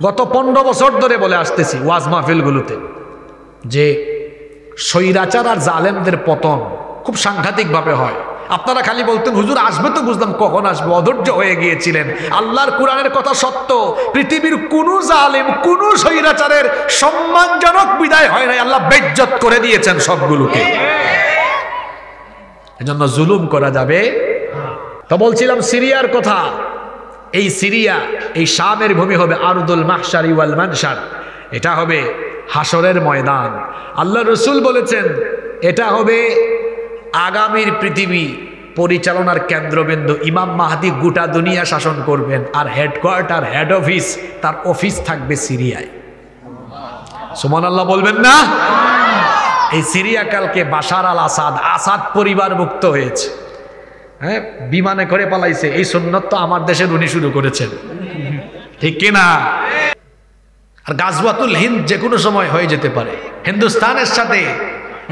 গত 15 বছর ধরে বলে আসতেছি ওয়াজ মাহফিলগুলোতে যে স্বৈরাচার আর জালেমদের পতন খুব সাংঘাতিকভাবে হয়। আপনারা খালি বলতেন হুজুর আসবে, তো বুঝলাম কখন আসবে, অধৈর্য হয়ে গিয়েছিলেন। আল্লাহর কোরআনের কথা সত্য, পৃথিবীর কোন জালেম কোন স্বৈরাচারের সম্মানজনক বিদায় হয় নাই, আল্লাহ বেইজ্জত করে দিয়েছেন সবগুলোকে। এজন্য জুলুম করা যাবে। তো বলছিলাম সিরিয়ার কথা। এই সিরিয়া, এই শামের ভূমি হবে আরদুল মাহশারি ওয়াল মানশার, এটা হবে হাসরের ময়দান। আল্লাহ রসুল বলেছেন এটা হবে আগামীর পৃথিবী পরিচালনার কেন্দ্রবিন্দু। ইমাম মাহদি গোটা দুনিয়া শাসন করবেন, আর হেডকোয়ার্টার, হেড অফিস, তার অফিস থাকবে সিরিয়ায়। সুবহানাল্লাহ বলবেন না? এই সিরিয়া কালকে বাশার আল আসাদ, আসাদ পরিবার মুক্ত হয়েছে, হ্যাঁ, বিমানে করে পালাইছে। এই সুন্নত তো আমার দেশের উনি শুরু করেছেন, ঠিক কিনা? আর গাজওয়াতুল হিন্দ যে কোনো সময় হয়ে যেতে পারে। হিন্দুস্তানের সাথে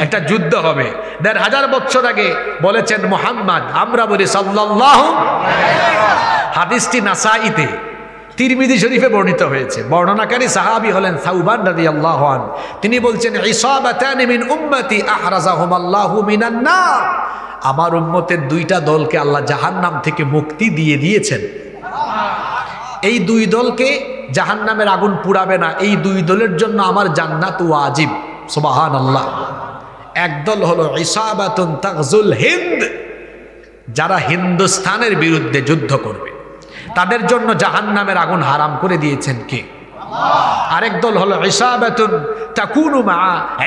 একটা যুদ্ধ হবে। ১৫০০ বছর আগে বলেছেন মুহাম্মদ, আমরা বলি সাল্লাল্লাহু। হাদিসটি নাসাইতে, তিরমিজি শরীফে বর্ণিত হয়েছে। বর্ণনাকারী সাহাবী হলেন সাউবান রাদিয়াল্লাহু আনহু। তিনি বলছেন ইসাবাতান মিন উম্মতি আহরাজাহুমাল্লাহু মিনান নার, আমার উম্মতের দুইটা দলকে আল্লাহ জাহান্নাম থেকে মুক্তি দিয়ে দিয়েছেন। এই দুই দলকে জাহান্নামের আগুন পুড়াবে না, এই দুই দলের জন্য আমার জান্নাত ওয়াজিব। সুবহানাল্লাহ। একদল হলো ইসাবাতুন তাগজুল হিন্দ, যারা হিন্দুস্তানের বিরুদ্ধে যুদ্ধ করবে, তাদের জন্য জাহান্নামের আগুন হারাম করে দিয়েছেন কে? আরেক দল হলো ইসাবাতুন তাকুনু মা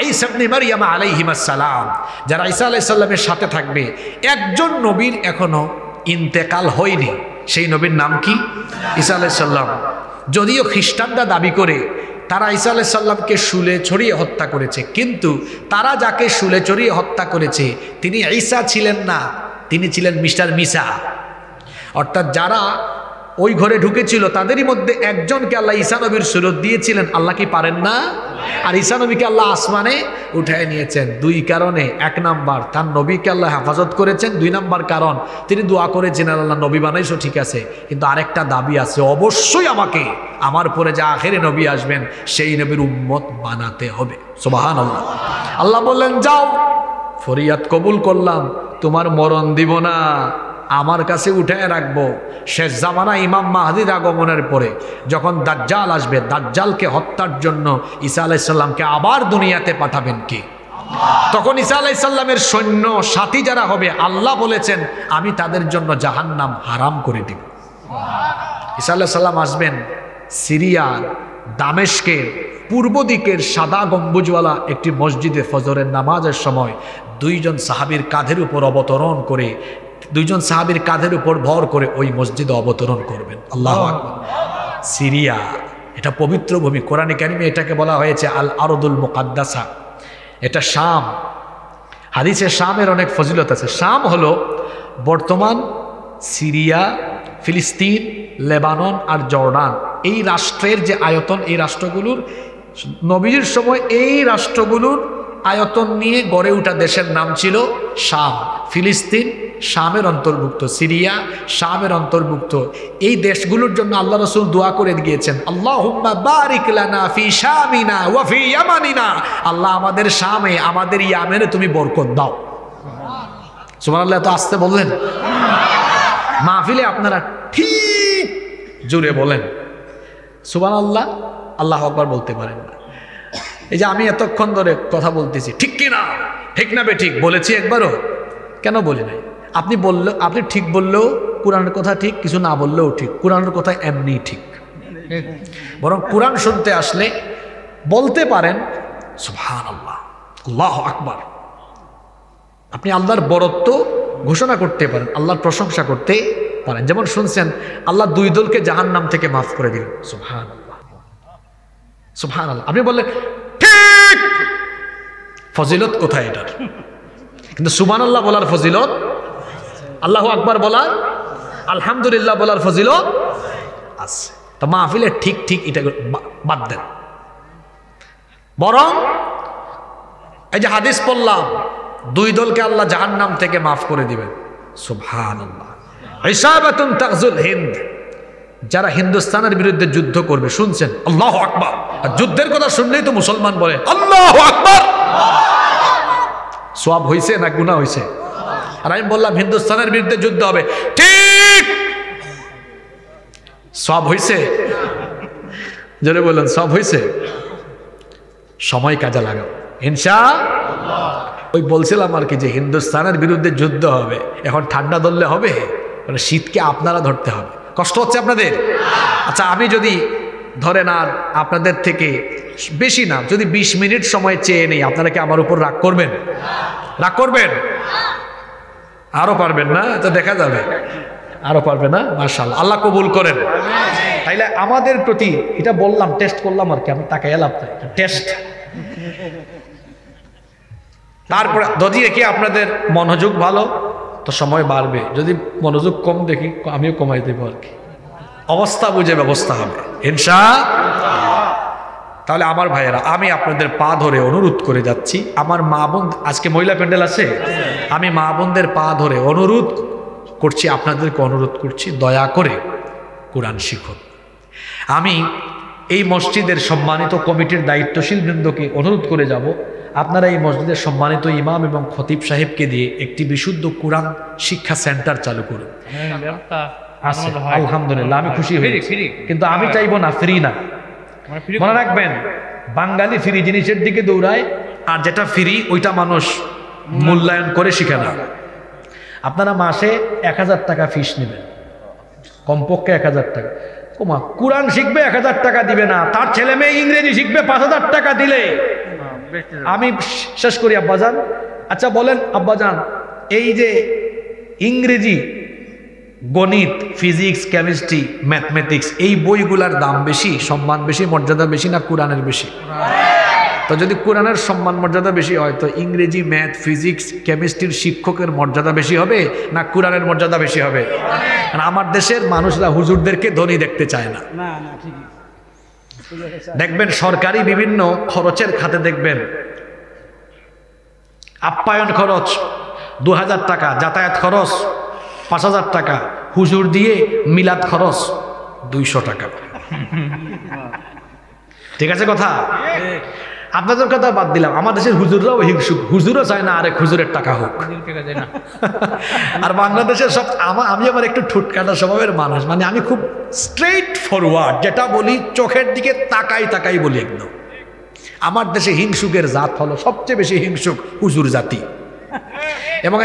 ঈসা ইবনে মারইয়াম আলাইহিস সালাম, যারা ঈসা আলাইহিস সালামের সাথে থাকবে। একজন নবীর এখনো ইন্তেকাল হয়নি, সেই নবীর নাম কি? ঈসা আলাইহিস সালাম। যদিও খ্রিস্টানরা দাবি করে তারা ঈসা আলাইহিস সালামকে শুলে চড়িয়ে হত্যা করেছে, কিন্তু তারা যাকে শুলে চড়িয়ে হত্যা করেছে তিনি ঈসা ছিলেন না, তিনি ছিলেন মিস্টার মিসা। অর্থাৎ যারা ওই ঘরে ঢুকেছিল তাদেরই মধ্যে একজনকে আল্লাহ ঈসা নবীর সুরত দিয়েছিলেন। আল্লাহ কি পারেন না? আর ঈসা নবীকে আল্লাহ আসমানে উঠায় নিয়েছেন দুই কারণে। এক নাম্বার, তার নবীকে আল্লাহ হেফাজত করেছেন। দুই নাম্বার কারণ, তিনি দোয়া করেছেন আল্লাহ নবী বানাইছো ঠিক আছে, কিন্তু আরেকটা দাবি আছে, অবশ্যই আমাকে আমার পরে যে আখেরে নবী আসবেন সেই নবীর উম্মত বানাতে হবে। সুবহানাল্লাহ। আল্লাহ বললেন যাও, ফরিয়াদ কবুল করলাম, তোমার মরণ দিব না, আমার কাছে উঠায় রাখবো। শেষ জামানা ইমাম মাহদির আগমনের পরে যখন দাজ্জাল আসবে, দাজ্জালকে হত্যার জন্য ঈসা আলাইহিস সালামকে আবার দুনিয়াতে পাঠাবেন কে? তখন ঈসা আলাইহিস সালামের সৈন্য সাথী যারা হবে, আল্লাহ বলেছেন আমি তাদের জন্য জাহান্নাম হারাম করে দিব। ঈসা আলাইহিস সালাম আসবেন সিরিয়ার দামেস্কের পূর্ব দিকের সাদা গম্বুজওয়ালা একটি মসজিদে ফজরের নামাজের সময় দুইজন সাহাবীর কাঁধের উপর অবতরণ করে, দুইজন সাহাবীর কাঁধের উপর ভর করে ওই মসজিদে অবতরণ করবেন। আল্লাহু আকবার। সিরিয়া এটা পবিত্র ভূমি, কোরআনে কারিমে এটাকে বলা হয়েছে আল আরদুল মুকাদ্দাসা। এটা শাম। হাদিসে শামের অনেক ফজিলত আছে। শাম হলো বর্তমান সিরিয়া, ফিলিস্তিন, লেবানন আর জর্ডান, এই রাষ্ট্রের যে আয়তন, এই রাষ্ট্রগুলোর নবীর সময় এই রাষ্ট্রগুলোর আয়তন নিয়ে গড়ে ওঠা দেশের নাম ছিল শাম। ফিলিস্তিন শামের অন্তর্ভুক্ত, সিরিয়া শামের অন্তর্ভুক্ত। এই দেশগুলোর জন্য আল্লাহ রাসূল দোয়া করে গিয়েছেন, আল্লাহুম্মা বারিক লানা ফি শামিনা ওয়া ফি ইয়ামানিনা, আল্লাহ আমাদের শামে, আমাদের ইয়ামেনে তুমি বরকত দাও। সুবহানাল্লাহ। তো আসতে বললেন মাহফিলে আপনারা ঠিক জোরে বলেন সুবহানাল্লাহ, আল্লাহু আকবার বলতে পারেন না। এই যে আমি এতক্ষণ ধরে কথা বলতেছি, ঠিক কিনা, ঠিক না বেঠিক বলেছি একবারও? কেন বলি নাই? আপনি বললে, আপনি ঠিক বললেও কোরআনের কথা ঠিক, কিছু না বললেও ঠিক। কোরআনের কথা এমনি ঠিক, বরং কোরআন শুনতে আসলে বলতে পারেন সুবহানাল্লাহ, আল্লাহু আকবার। আপনি আল্লাহর বরত্ব ঘোষণা করতে পারেন, আল্লাহর প্রশংসা করতে পারেন। যেমন শুনছেন আল্লাহ দুই দলকে জাহান্নাম থেকে মাফ করে দিলেন, সুবহানাল্লাহ সুবহানাল্লাহ। আপনি বললেন ঠিক, ফজিলত কোথায় এটার? কিন্তু সুবহানাল্লাহ বলার ফজিলত, আল্লাহু আকবার বলার, আলহামদুলিল্লাহ বলার ফজিলত আছে। তো মাহফিলে ঠিক ঠিক এটা বাদ দেন, বরং এই যে হাদিস পড়লাম, দুই দলকে আল্লাহ জাহান্নাম থেকে মাফ করে দিবেন, সুবহানাল্লাহ। ইসাবাতুন তাগজুল হিন্দ, যারা হিন্দুস্তানের বিরুদ্ধে যুদ্ধ করবে, শুনছেন আল্লাহু আকবার, আর যুদ্ধের কথা শুনলেই তো মুসলমান বলে আল্লাহু আকবার। সওয়াব হইছে না গুনাহ হইছে? আর আমি বললাম হিন্দুস্তানের বিরুদ্ধে যুদ্ধ হবে, ঠিক সওয়াব হইছে? জোরে বললেন সওয়াব হইছে? সময় কাজে লাগাও ইনশাআল্লাহ। ওই বলছিলাম আর কি যে হিন্দুস্তানের বিরুদ্ধে যুদ্ধ হবে, এখন ঠান্ডা ধরলে হবে? মানে শীতকে আপনারা ধরতে হবে। কষ্ট হচ্ছে আপনাদের? আচ্ছা আমি যদি ধরেন আর আপনাদের থেকে বেশি না, যদি 20 মিনিট সময় চেয়ে নেই, আপনারা কি আমার উপর রাগ করবেন? রাগ করবেন? আরো পারবেন না? তো দেখা যাবে আরো পারবে না। মাশাআল্লাহ, আল্লাহ কবুল করেন। তাইলে আমাদের প্রতি এটা বললাম, টেস্ট করলাম আর কি, আমি তাকাই এলাম টেস্ট। তারপরে যদি দেখি আপনাদের মনোযোগ ভালো তো সময় বাড়বে, যদি মনোযোগ কম দেখি আমিও কমাই দেবো আর কি, অবস্থা বুঝে ব্যবস্থা হবে ইনশাআল্লাহ। তাহলে আমার ভাইয়েরা, আমি আপনাদের পা ধরে অনুরোধ করে যাচ্ছি, আমার মা বোন, আজকে মহিলা প্যান্ডেল আছে, আমি মা বোনদের পা ধরে অনুরোধ করছি, আপনাদেরকে অনুরোধ করছি, দয়া করে কোরআন শিখুন। আমি এই মসজিদের সম্মানিত কমিটির দায়িত্বশীল বৃন্দকে অনুরোধ করে যাব, আপনারা এই মসজিদের সম্মানিত ইমাম এবং খতিব সাহেবকে দিয়ে একটি বিশুদ্ধ কোরআন শিক্ষা সেন্টার চালু করুন। আলহামদুলিল্লাহ, আমি খুশি হয়েছি, কিন্তু আমি চাইবো না ফ্রি না। মনে রাখবেন, বাঙালি ফ্রি জিনিসের দিকে দৌড়ায়, আর যেটা ফ্রি ওইটা মানুষ মূল্যায়ন করে শিখে না। আপনারা মাসে 1000 টাকা ফিস নেবেন, কমপক্ষে 1000 টাকা। ওমা, কোরআন শিখবে 1000 টাকা দিবে না, তার ছেলে মেয়ে ইংরেজি শিখবে 5000 টাকা দিলে। আমি শেষ করি আব্বাজান। আচ্ছা বলেন আব্বাজান, এই যে ইংরেজি, গণিত, ফিজিক্স, কেমিস্ট্রি, ম্যাথমেটিক্স, এই বইগুলার দাম বেশি, সম্মান বেশি, মর্যাদা বেশি না কোরআনের বেশি? তো যদি কোরআনের সম্মান মর্যাদা বেশি হয়, তো ইংরেজি, ম্যাথ, ফিজিক্স, কেমিস্ট্রির শিক্ষকের মর্যাদা বেশি হবে না কোরআনের মর্যাদা বেশি হবে? আমার দেশের মানুষরা হুজুরদেরকে ধনী দেখতে চায় না। দেখবেন সরকারি বিভিন্ন খরচের খাতে দেখবেন আপ্যায়ন খরচ 2000 টাকা, যাতায়াত খরচ 5000 টাকা, হুজুর দিয়ে মিলাদ খরচ 200 টাকা। ঠিক আছে কথা? আপনাদের কথা বাদ দিলাম, আমার দেশের হুজুররাও হিংসুক, হুজুরও চায় না আরেক হুজুরের টাকা হোক। আর বাংলাদেশের সব, আমি আবার একটু ঠুটকাটা স্বভাবের মানুষ, মানে আমি খুব স্ট্রেইট ফরওয়ার্ড, যেটা বলি চোখের দিকে তাকাই বলি একদম। আমার দেশে হিংসুকের জাত হলো, সবচেয়ে বেশি হিংসুক হুজুর জাতি। এবং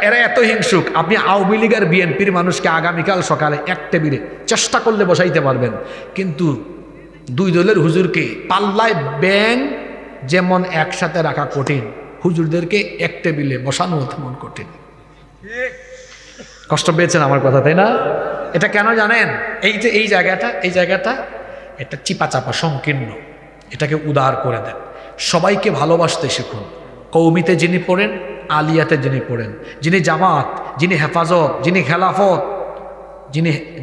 এরা এত হিংসুক, আপনি আওয়ামী লীগ আর বিএনপির মানুষকে আগামীকাল সকালে এক টেবিলে চেষ্টা করলে বসাইতে পারবেন, কিন্তু দুই দলের হুজুরকে পাল্লায় ব্যাং যেমন একসাথে রাখা কঠিন, হুজুরদেরকে এক টেবিলে বসানো তেমন কঠিন। কষ্ট পেয়েছেন আমার কথা, তাই না? এটা কেন জানেন? এই যে এই জায়গাটা এটা চিপা চাপা সংকীর্ণ, এটাকে উদার করে দেন। সবাইকে ভালোবাসতে শিখুন। কৌমিতে যিনি পড়েন, আলিয়াতে যিনি পড়েন, যিনি জামাত, যিনি হেফাজত, যিনি খেলাফত,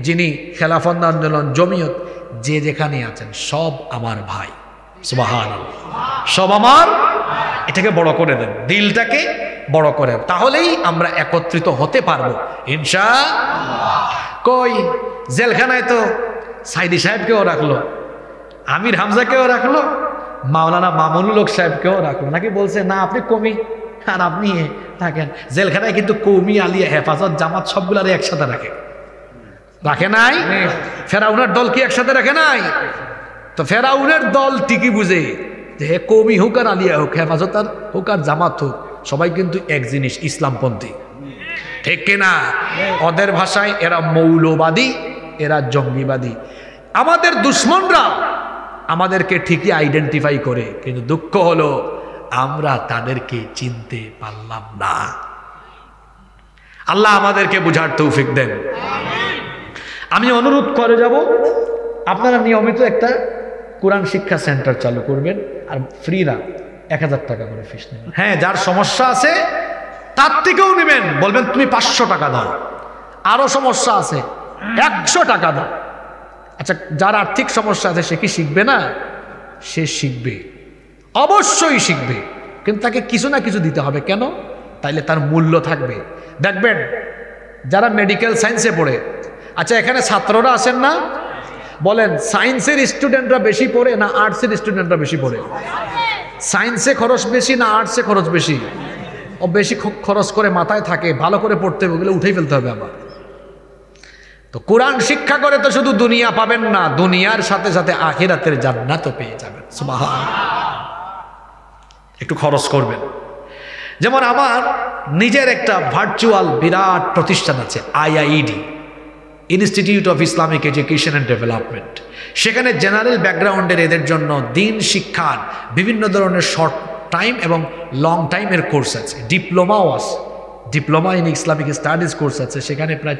যিনি খেলাফত আন্দোলন, জমিয়ত, যে যেখানে আছেন সব আমার ভাই। সুবহানাল্লাহ, সব আমার। এটাকে বড় করে দেন, দিলটাকে বড় করে, তাহলেই আমরা একত্রিত হতে পারবো ইনশাআল্লাহ। কই জেলখানায় তো সাইদি সাহেবকেও রাখলো, আমির হামজাকেও রাখলো, মাওলানা মামুনুল হক সাহেবকেও রাখলো, নাকি বলছে না আপনি কমি আর আপনি থাকেন। জেলখানায় কিন্তু কৌমি, আলিয়া, হেফাজত, জামাত সবগুলারে একসাথে রাখে নাই? ফেরাউনের দল কি একসাথে রাখে নাই? তো ফেরাউনের দল ঠিকই বুঝে যে হে কৌমি হোক আর আলিয়া হোক, হেফাজত আর হোক আর জামাত হোক, সবাই কিন্তু এক জিনিস, ইসলামপন্থী। ঠিক কিনা? ওদের ভাষায় এরা মৌলবাদী, এরা জঙ্গিবাদী। আমাদের দুশ্মনরা আমাদেরকে ঠিকই আইডেন্টিফাই করে, কিন্তু দুঃখ হলো আমরা তাদেরকে চিনতে পারলাম না। আল্লাহ আমাদেরকে বুঝার তৌফিক দেন। আমি অনুরোধ করে যাব, আপনারা নিয়মিত একটা কোরআন শিক্ষা সেন্টার চালু করবেন, আর ফ্রি না, 1000 টাকা করে ফিস নেবেন। হ্যাঁ, যার সমস্যা আছে তার থেকেও নেবেন, বলবেন তুমি 500 টাকা দাও। আরো সমস্যা আছে 100 টাকা দাও। আচ্ছা, যার আর্থিক সমস্যা আছে সে কি শিখবে না? সে শিখবে, অবশ্যই শিখবে, কিন্তু তাকে কিছু না কিছু দিতে হবে। কেন? তাইলে তার মূল্য থাকবে। দেখবেন যারা মেডিকেল সায়েন্সে পড়ে আচ্ছা, এখানে ছাত্ররা আছেন না? বলেন, সায়েন্সের স্টুডেন্টরা বেশি পড়ে না আর্টসের স্টুডেন্টরা বেশি পড়ে? সায়েন্সে খরচ বেশি না আর্টসে খরচ বেশি? ও বেশি খরচ করে মাথায় থাকে, ভালো করে পড়তে হবে, ওগুলো উঠেই ফেলতে হবে আবার। তো কোরআন শিক্ষা করে তো শুধু দুনিয়া পাবেন না, দুনিয়ার সাথে সাথে আখিরাতের জান্নাতও পেয়ে যাবেন। সুবহানাল্লাহ। একটু খরচ করবেন। যেমন আমার নিজের একটা ভার্চুয়াল বিরাট প্রতিষ্ঠান আছে, IIED, institute of Islamic education and development. সেখানে জেনারেল ব্যাকগ্রাউন্ডের এদের জন্য দিন শিক্ষার বিভিন্ন ধরনের শর্ট টাইম এবং লং টাইমের কোর্স আছে, ডিপ্লোমাও আছে, diploma in Islamic studies course আছে। সেখানে প্রায়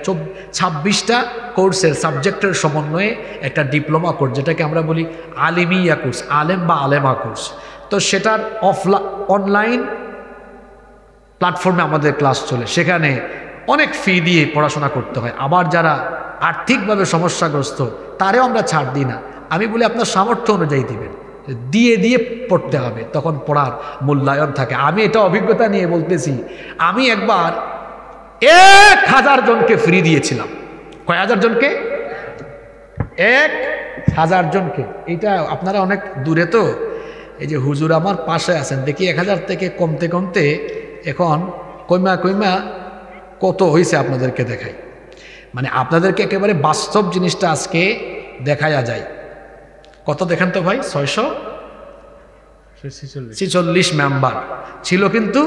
26টা কোর্সের সাবজেক্টের সমন্বয়ে একটা ডিপ্লোমা কোর্স, যেটাকে আমরা বলি আলিমিয়া কোর্স, আলেম বা আলেমা কোর্স। তো সেটার অনলাইন প্ল্যাটফর্মে আমাদের ক্লাস চলে, সেখানে অনেক ফি দিয়ে পড়াশোনা করতে হয়। আবার যারা আর্থিকভাবে সমস্যাগ্রস্ত তারেও আমরা ছাড় দিই না। আমি বলি আপনার সামর্থ্য অনুযায়ী দিবেন, দিয়ে দিয়ে পড়তে হবে, তখন পড়ার মূল্যায়ন থাকে। আমি এটা অভিজ্ঞতা নিয়ে বলতেছি, আমি একবার 1000 জনকে ফ্রি দিয়েছিলাম। কয় হাজার জনকে? 1000 জনকে। এটা আপনারা অনেক দূরে তো, এই যে হুজুর আমার পাশে আছেন, দেখি 1000 থেকে কমতে কমতে এখন কইমা কত হয়েছে আপনাদেরকে দেখাই। মানে আপনাদেরকে একেবারে বাস্তব জিনিসটা আজকে দেখায়া যায়। কত দেখেন তো ভাই? 646 মেম্বার ছিল, কিন্তু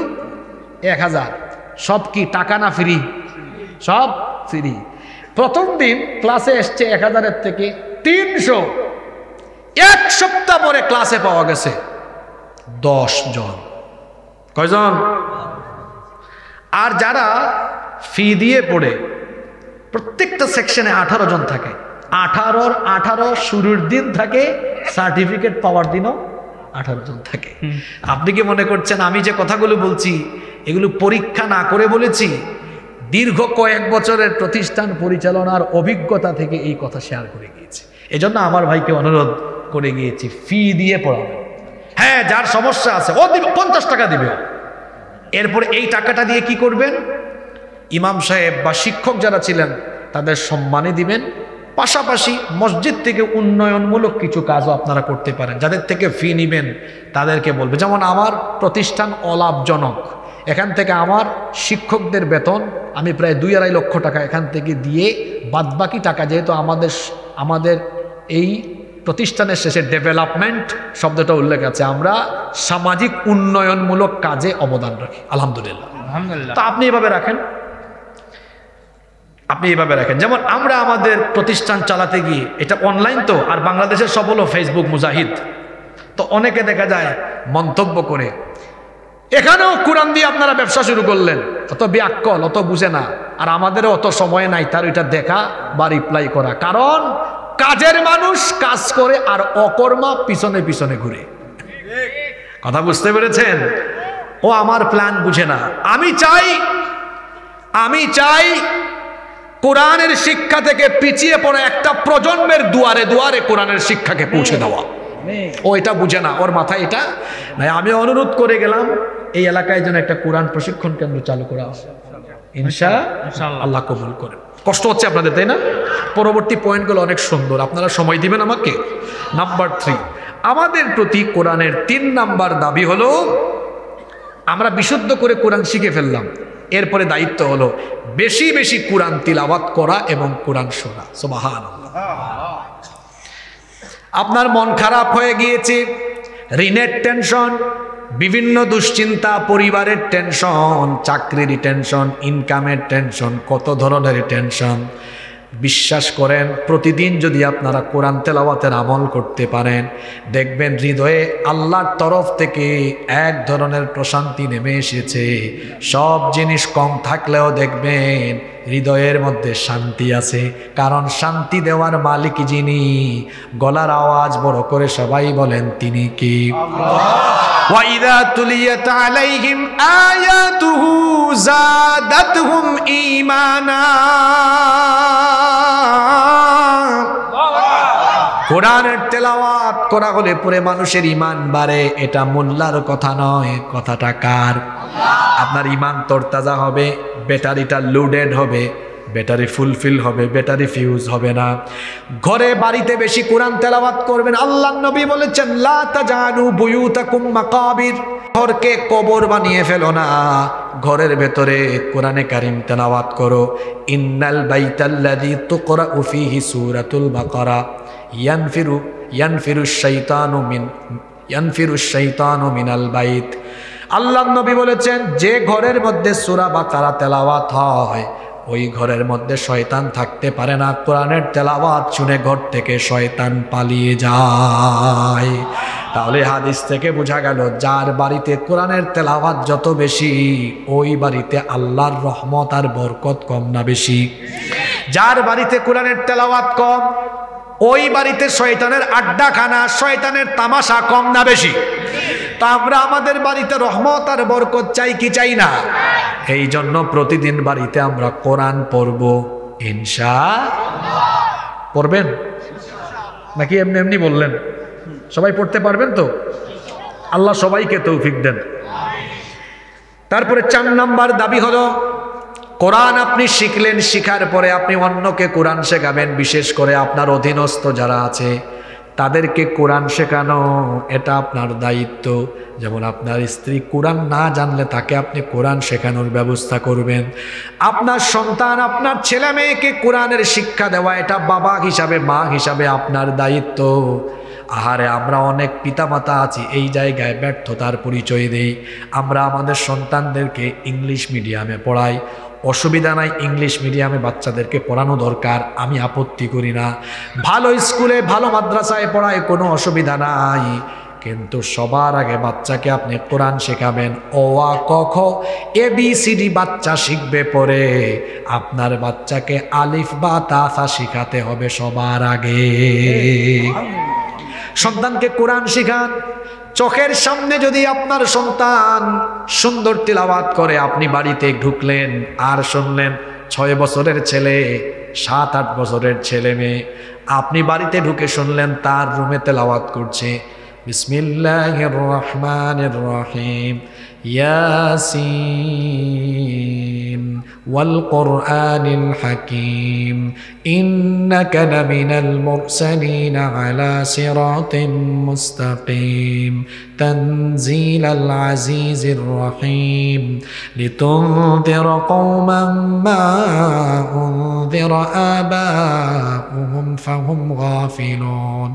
1000। সব কি টাকা না ফ্রি? সব ফ্রি। প্রথম দিন ক্লাসে এসছে 1000-এর থেকে 300। এক সপ্তাহ পরে ক্লাসে পাওয়া গেছে 10 জন। কয়জন? আর যারা ফি দিয়ে পড়ে, প্রত্যেকটা সেকশনে 18 জন থাকে। 18 শুরুর দিন থাকে, সার্টিফিকেট পাওয়ার দিনও 18 জন থাকে। আপনি কি মনে করছেন আমি যে কথাগুলো বলছি এগুলো পরীক্ষা না করে বলেছি? দীর্ঘ কয়েক বছরের প্রতিষ্ঠান পরিচালনার অভিজ্ঞতা থেকে এই কথা শেয়ার করে গিয়েছি। এজন্য আমার ভাইকে অনুরোধ করে গিয়েছি, ফি দিয়ে পড়াবেন। হ্যাঁ, যার সমস্যা আছে ও দিবে, 50 টাকা দিবে। এরপরে এই টাকাটা দিয়ে কি করবেন? ইমাম সাহেব বা শিক্ষক যারা ছিলেন তাদের সম্মানে দিবেন, পাশাপাশি মসজিদ থেকে উন্নয়নমূলক কিছু কাজও আপনারা করতে পারেন। যাদের থেকে ফি নিবেন তাদেরকে বলবে, যেমন আমার প্রতিষ্ঠান অলাভজনক, এখান থেকে আমার শিক্ষকদের বেতন আমি প্রায় 2-2.5 লক্ষ টাকা এখান থেকে দিয়ে বাদবাকি টাকা, যেহেতু আমাদের এই প্রতিষ্ঠানের শেষে ডেভেলপমেন্ট শব্দটা উল্লেখ আছে, আমরা সামাজিক উন্নয়নমূলক কাজে অবদান রাখি। আলহামদুলিল্লাহ। তো আপনি এভাবে রাখেন, যেমন আমরা আমাদের প্রতিষ্ঠান চালাতে গিয়ে, এটা অনলাইন তো, আর বাংলাদেশের সব হলো ফেসবুক মুজাহিদ, তো অনেকে দেখা যায় মন্তব্য করে, এখানেও কোরআন দিয়ে আপনারা ব্যবসা শুরু করলেন, অত ব্যাকল, অত বুঝে না, আর আমাদেরও অত সময় নাই তার ওইটা দেখা বা রিপ্লাই করা। কারণ কাজের মানুষ কাজ করে আর অকর্মা পিছনে পিছনে ঘুরে। কথা বুঝতে পেরেছেন? ও আমার প্ল্যান বুঝে না। আমি চাই কোরআনের শিক্ষা থেকে পিছিয়ে পড়া একটা প্রজন্মের দুয়ারে দুয়ারে কোরআনের শিক্ষাকে পৌঁছে দেওয়া। ও এটা বুঝে না, ওর মাথায় এটা নাই। আমি অনুরোধ করে গেলাম এই এলাকায় যেন একটা কোরআন প্রশিক্ষণ কেন্দ্র চালু করা হয়। ইনশাআল্লাহ কবুল করেন। কষ্ট হচ্ছে আপনাদের, তাই না? পরবর্তী পয়েন্টগুলো অনেক সুন্দর, আপনারা সময় দিবেন আমাকে। নাম্বার 3, আমাদের প্রতি কোরআনের 3 নাম্বার দাবি হলো, আমরা বিশুদ্ধ করে কোরআন শিখে ফেললাম, এরপরে দায়িত্ব হলো বেশি বেশি কোরআন তিলাওয়াত করা এবং কোরআন শোনা। সুবহানাল্লাহ। আপনার মন খারাপ হয়ে গিয়েছে, ঋণের টেনশন, বিভিন্ন দুশ্চিন্তা, পরিবারের টেনশন, চাকরির টেনশন, ইনকামের টেনশন, কত ধরনের টেনশন। বিশ্বাস করেন, প্রতিদিন যদি আপনারা কোরআন তেলাওয়াতের আমল করতে পারেন, দেখবেন হৃদয়ে আল্লাহর তরফ থেকে এক ধরনের প্রশান্তি নেমে এসেছে। সব জিনিস কম থাকলেও দেখবেন হৃদয়ের মধ্যে শান্তি আছে, কারণ শান্তি দেওয়ার মালিক যিনি। গলার আওয়াজ বড় করে সবাই বলেন, তিনি কি? وَإِذَا تُلِيَتْ عَلَيْهِمْ آيَاتُهُ زَادَتْهُمْ إِيمَانًا। কোরআনের তেলাওয়াত করা হলে পুরো মানুষের ঈমান বাড়ে। এটা মোল্লার কথা নয়, কথাটা কার? আপনার ঈমান তরতাজা হবে, ব্যাটারিটা লোডেড হবে, ব্যাটারি ফুলফিল হবে, ব্যাটারি ফিউজ হবে না। ঘরে বাড়িতে বেশি কোরআন তেলাওয়াত করবেন। আল্লাহর নবী বলেছেন, লা তাজালু বুয়ুতাকুম মাকাবির, ঘরকে কবর বানিয়ে ফেলো না, ঘরের ভেতরে কোরআনে কারীম তেলাওয়াত করো। ইন্নাল বাইতাল্লাযী তুকরাউ ফীহি সূরাতুল বাকারা ইয়ানফিরুশ শাইতানু মিনাল বাইত। আল্লাহর নবী বলেছেন, যে ঘরের মধ্যে সূরা বাকারা তেলাওয়াত হয় ওই ঘরের মধ্যে শয়তান থাকতে পারে না। কোরআনের তেলাওয়াত শুনে ঘর থেকে শয়তান পালিয়ে যায়। তাহলে হাদিস থেকে বোঝা গেল, যার বাড়িতে কোরআনের তেলাওয়াত যত বেশি ওই বাড়িতে আল্লাহর রহমত আর বরকত কম না বেশি? যার বাড়িতে কোরআনের তেলাওয়াত কম ওই বাড়িতে শয়তানের আড্ডাখানা, শয়তানের তামাশা কম না বেশি? তা আমরা আমাদের বাড়িতে রহমত আর বরকত চাই কি চাই না? এই জন্য প্রতিদিন বাড়িতে আমরা কোরআন পড়ব ইনশাআল্লাহ। পড়বেন নাকি এমনি এমনি বললেন? সবাই পড়তে পারবেন তো? আল্লাহ সবাইকে তৌফিক দেন। তারপরে 4 নাম্বার দাবি হলো, কোরআন আপনি শিখলেন, শিখার পরে আপনি অন্যকে কোরআন শেখাবেন। বিশেষ করে আপনার অধীনস্থ যারা আছে তাদেরকে কোরআন শেখানো, এটা আপনার দায়িত্ব। যেমন আপনার স্ত্রী কোরআন না জানলে তাকে আপনি কোরআন শেখানোর ব্যবস্থা করবেন। আপনার সন্তান, আপনার ছেলে মেয়েকে কোরআনের শিক্ষা দেওয়া, এটা বাবা হিসাবে, মা হিসাবে আপনার দায়িত্ব। আহারে, আমরা অনেক পিতামাতা আছি এই জায়গায় ব্যর্থতার পরিচয় দেই। আমরা আমাদের সন্তানদেরকে ইংলিশ মিডিয়ামে পড়াই, অসুবিধা নাই, ইংলিশ মিডিয়ামে বাচ্চাদেরকে পড়ানো দরকার, আমি আপত্তি করি না। ভালো স্কুলে, ভালো মাদ্রাসায় পড়ায় কোনো অসুবিধা নাই, কিন্তু সবার আগে বাচ্চাকে আপনি কোরআন শেখাবেন। অ আ ক খ ABCD বাচ্চা শিখবে, পরে আপনার বাচ্চাকে আলিফ বা তা সা শিখাতে হবে সবার আগে। সন্তানকে কোরআন শিখান। চোখের সামনে যদি আপনার সন্তান সুন্দর তিলাওয়াত করে, আপনি বাড়িতে ঢুকলেন আর শুনলেন 6 বছরের ছেলে, 7-8 বছরের ছেলে মেয়ে, আপনি বাড়িতে ঢুকে শুনলেন তার রুমে তেলাওয়াত করছে, বিসমিল্লাহির রহমানির রহিম, ইয়াসিন ওয়াল কুরআনিল হাকিম, ইন্নাকা লামিনাল মুরসালিন আলা সিরাতিম মুস্তাকিম, তানজিলাল আজিজির রহিম, লিতুনযিরা কওমান মা উনযিরা আবাউহুম ফাহুম গাফিলুন।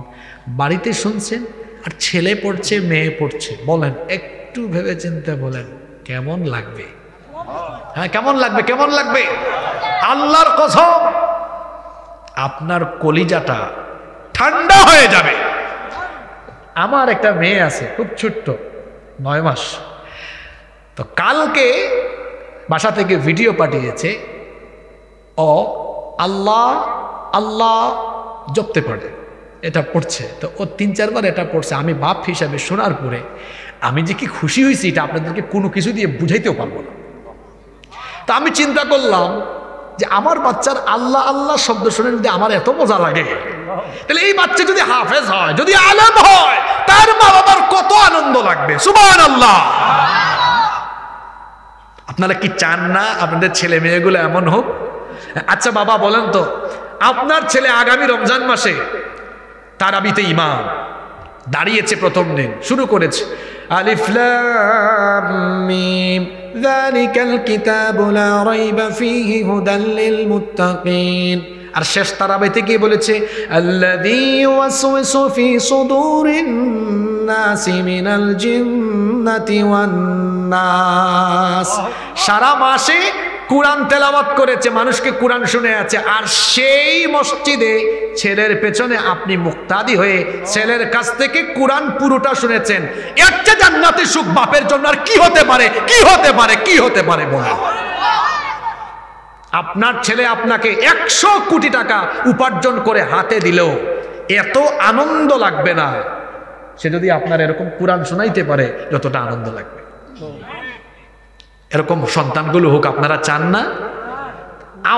বাড়িতে শুনছেন আর ছেলে পড়ছে, মেয়ে পড়ছে, বলেন একটু ভেবে চিন্তে বলেন কেমন লাগবে? হ্যাঁ, কেমন লাগবে? কেমন লাগবে? আল্লাহর কসম, আপনার কলিজাটা ঠান্ডা হয়ে যাবে। আমার একটা মেয়ে আছে, খুব ছোট্ট, 9 মাস। তো কালকে বাসা থেকে ভিডিও পাঠিয়েছে, ও আল্লাহ আল্লাহ জপতে পারে, এটা পড়ছে। তো ও 3-4 বার এটা পড়ছে। আমি বাপ হিসাবে শোনার পরে আমি যে কি খুশি হয়েছি, এটা আপনাদেরকে কোনো কিছু দিয়ে বুঝাইতেও পারবো না। তা আমি চিন্তা করলাম যে আমার বাচ্চার আল্লাহ আল্লাহ শব্দ শুনে যদি আমার এত মজা লাগে, তাহলে এই বাচ্চা যদি হাফেজ হয়, যদি আলেম হয়, তার মা বাবার কত আনন্দ লাগবে। সুবহানাল্লাহ। আপনারা কি চান না আপনাদের ছেলে মেয়েগুলো এমন হোক? আচ্ছা বাবা বলেন তো, আপনার ছেলে আগামী রমজান মাসে তারাবিতে ইমাম দাঁড়িয়েছে, প্রথম দিন শুরু করেছে আলিফ লাম মিম যালিকাল কিতাবু লা রাইবা ফীহি হুদাল লিল মুত্তাকিন, আর শেষ তারাবিতে গিয়ে বলেছে আল্লাযী ওয়াসওয়াসু ফী সুদুরিন নাসি মিনাল জিন্নাতি ওয়ান নাস। সারা মাসে কোরআন তেলাওয়াত করেছে, মানুষকে কোরআন শুনে আছে, আর সেই মসজিদে ছেলের পেছনে আপনি মুক্তাদি হয়ে ছেলের কাছ থেকে কোরআন পুরোটা শুনেছেন। এর চেয়ে জান্নাতে সুখ বাপের জন্য আর কি হতে পারে? কি হতে পারে? কি হতে পারে বলেন? আপনার ছেলে আপনাকে 100 কোটি টাকা উপার্জন করে হাতে দিলেও এত আনন্দ লাগবে না সে যদি আপনার এরকম কোরআন শোনাইতে পারে যতটা আনন্দ লাগবে। এরকম সন্তানগুলো হোক, আপনারা চান না?